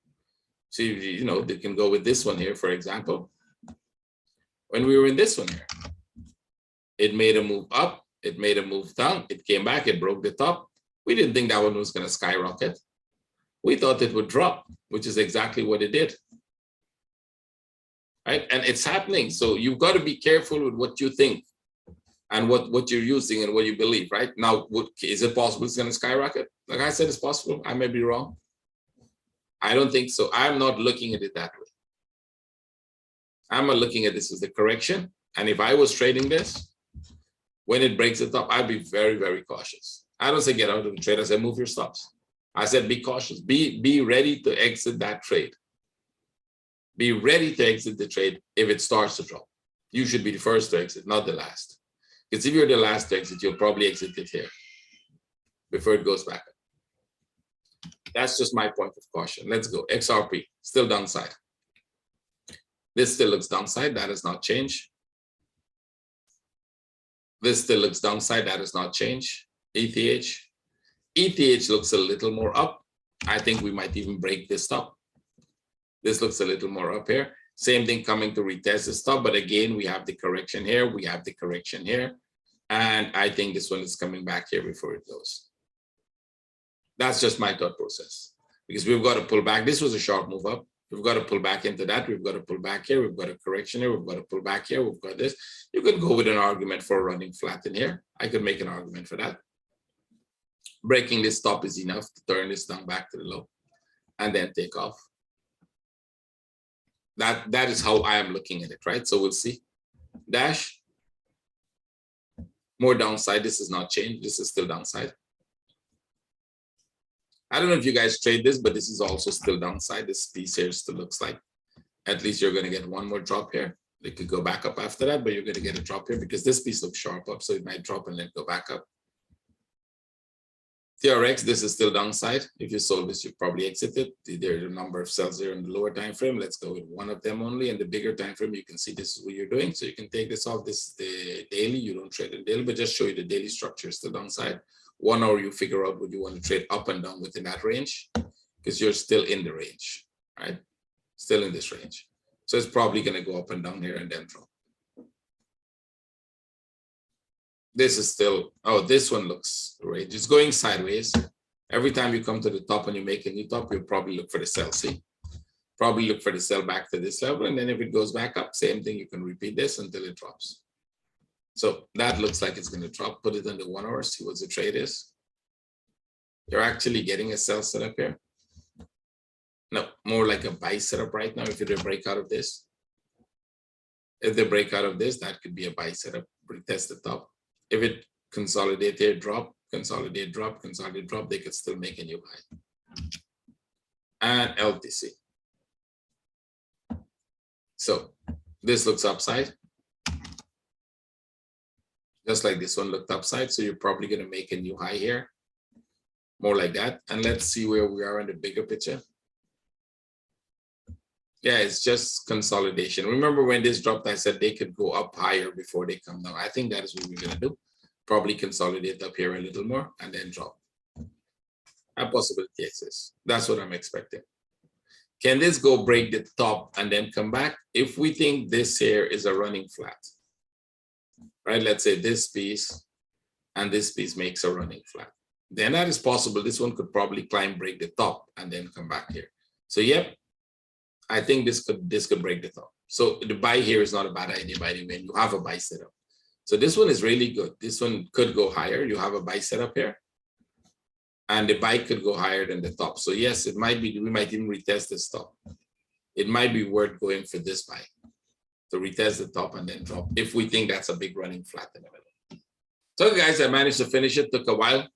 So, they can go with this one here, for example. When we were in this one here, it made a move up. It made a move down. It came back. It broke the top. We didn't think that one was going to skyrocket. We thought it would drop, which is exactly what it did. Right? And it's happening. So you've got to be careful with what you think and what you're using and what you believe, right? Now, is it possible it's going to skyrocket? Like I said, it's possible. I may be wrong. I don't think so. I'm not looking at it that way. I'm not looking at this as the correction. And if I was trading this, when it breaks the top, I'd be very, very cautious. I don't say get out of the trade. I said move your stops. I said be cautious. Be ready to exit that trade. Be ready to exit the trade if it starts to drop. You should be the first to exit, not the last. Because if you're the last to exit, you'll probably exit it here before it goes back up. That's just my point of caution. Let's go. XRP, still downside. This still looks downside. That has not changed. This still looks downside. That has not changed. ETH. ETH looks a little more up. I think we might even break this top. This looks a little more up here. Same thing coming to retest the stop, but again, we have the correction here. We have the correction here. And I think this one is coming back here before it goes. That's just my thought process. Because we've got to pull back. This was a sharp move up. We've got to pull back into that. We've got to pull back here. We've got a correction here. We've got to pull back here. We've got this. You could go with an argument for running flat in here. I could make an argument for that. Breaking this stop is enough to turn this down back to the low and then take off. That is how I am looking at it, right? So we'll see. Dash. More downside. This has not changed. This is still downside. I don't know if you guys trade this, but this is also still downside. This piece here still looks like at least you're going to get one more drop here. It could go back up after that, but you're going to get a drop here because this piece looks sharp up, so it might drop and then go back up. TRX, this is still downside. If you sold this, you probably exited. There's a number of sells here in the lower time frame. Let's go with one of them only. In the bigger time frame, you can see this is what you're doing. So you can take this off. This is the daily. You don't trade the daily, but just show you the daily structure is still downside. 1 hour, you figure out what you want to trade up and down within that range because you're still in the range, right? Still in this range. So it's probably going to go up and down here and then drop. This is still, oh, this one looks great. It's going sideways. Every time you come to the top and you make a new top, you'll probably look for the sell, see? Probably look for the sell back to this level. And then if it goes back up, same thing, you can repeat this until it drops. So that looks like it's going to drop. Put it on the 1 hour, see what the trade is. You're actually getting a sell setup here. No, more like a buy setup right now. If it break out of this, if they break out of this, that could be a buy setup. Retest the top. If it consolidate here, drop, consolidate, drop, consolidate, drop, they could still make a new high. And LTC. So this looks upside. Just like this one looked upside. So you're probably going to make a new high here. More like that. And let's see where we are in the bigger picture. Yeah, it's just consolidation. Remember when this dropped, I said they could go up higher before they come down. I think that is what we're going to do. Probably consolidate up here a little more and then drop. A possibility exists. That's what I'm expecting. Can this go break the top and then come back? If we think this here is a running flat, right? Let's say this piece and this piece makes a running flat. Then that is possible. This one could probably climb, break the top and then come back here. So yep, I think this could break the top. So the buy here is not a bad idea, by the way. You have a buy setup. So this one is really good. This one could go higher. You have a buy setup here. And the buy could go higher than the top. So yes, it might be, we might even retest this top. It might be worth going for this buy. To retest the top and then drop, if we think that's a big running flat in the middle. So guys, I managed to finish it. Took a while,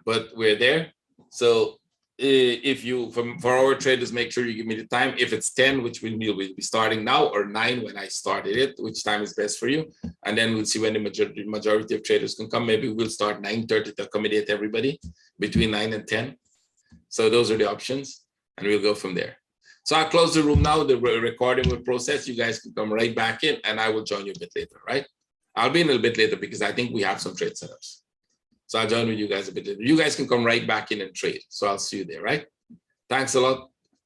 but we're there. So if you, for our traders, make sure you give me the time. If it's 10, which we'll be starting now, or 9 when I started it, which time is best for you. And then we'll see when the majority of traders can come. Maybe we'll start 9:30 to accommodate everybody between 9 and 10. So those are the options, and we'll go from there. So I'll close the room now. The recording will process. You guys can come right back in, and I will join you a bit later, right? I'll be in a little bit later because I think we have some trade setups. So I'll join with you guys a bit later. You guys can come right back in and trade. So I'll see you there, right? Thanks a lot.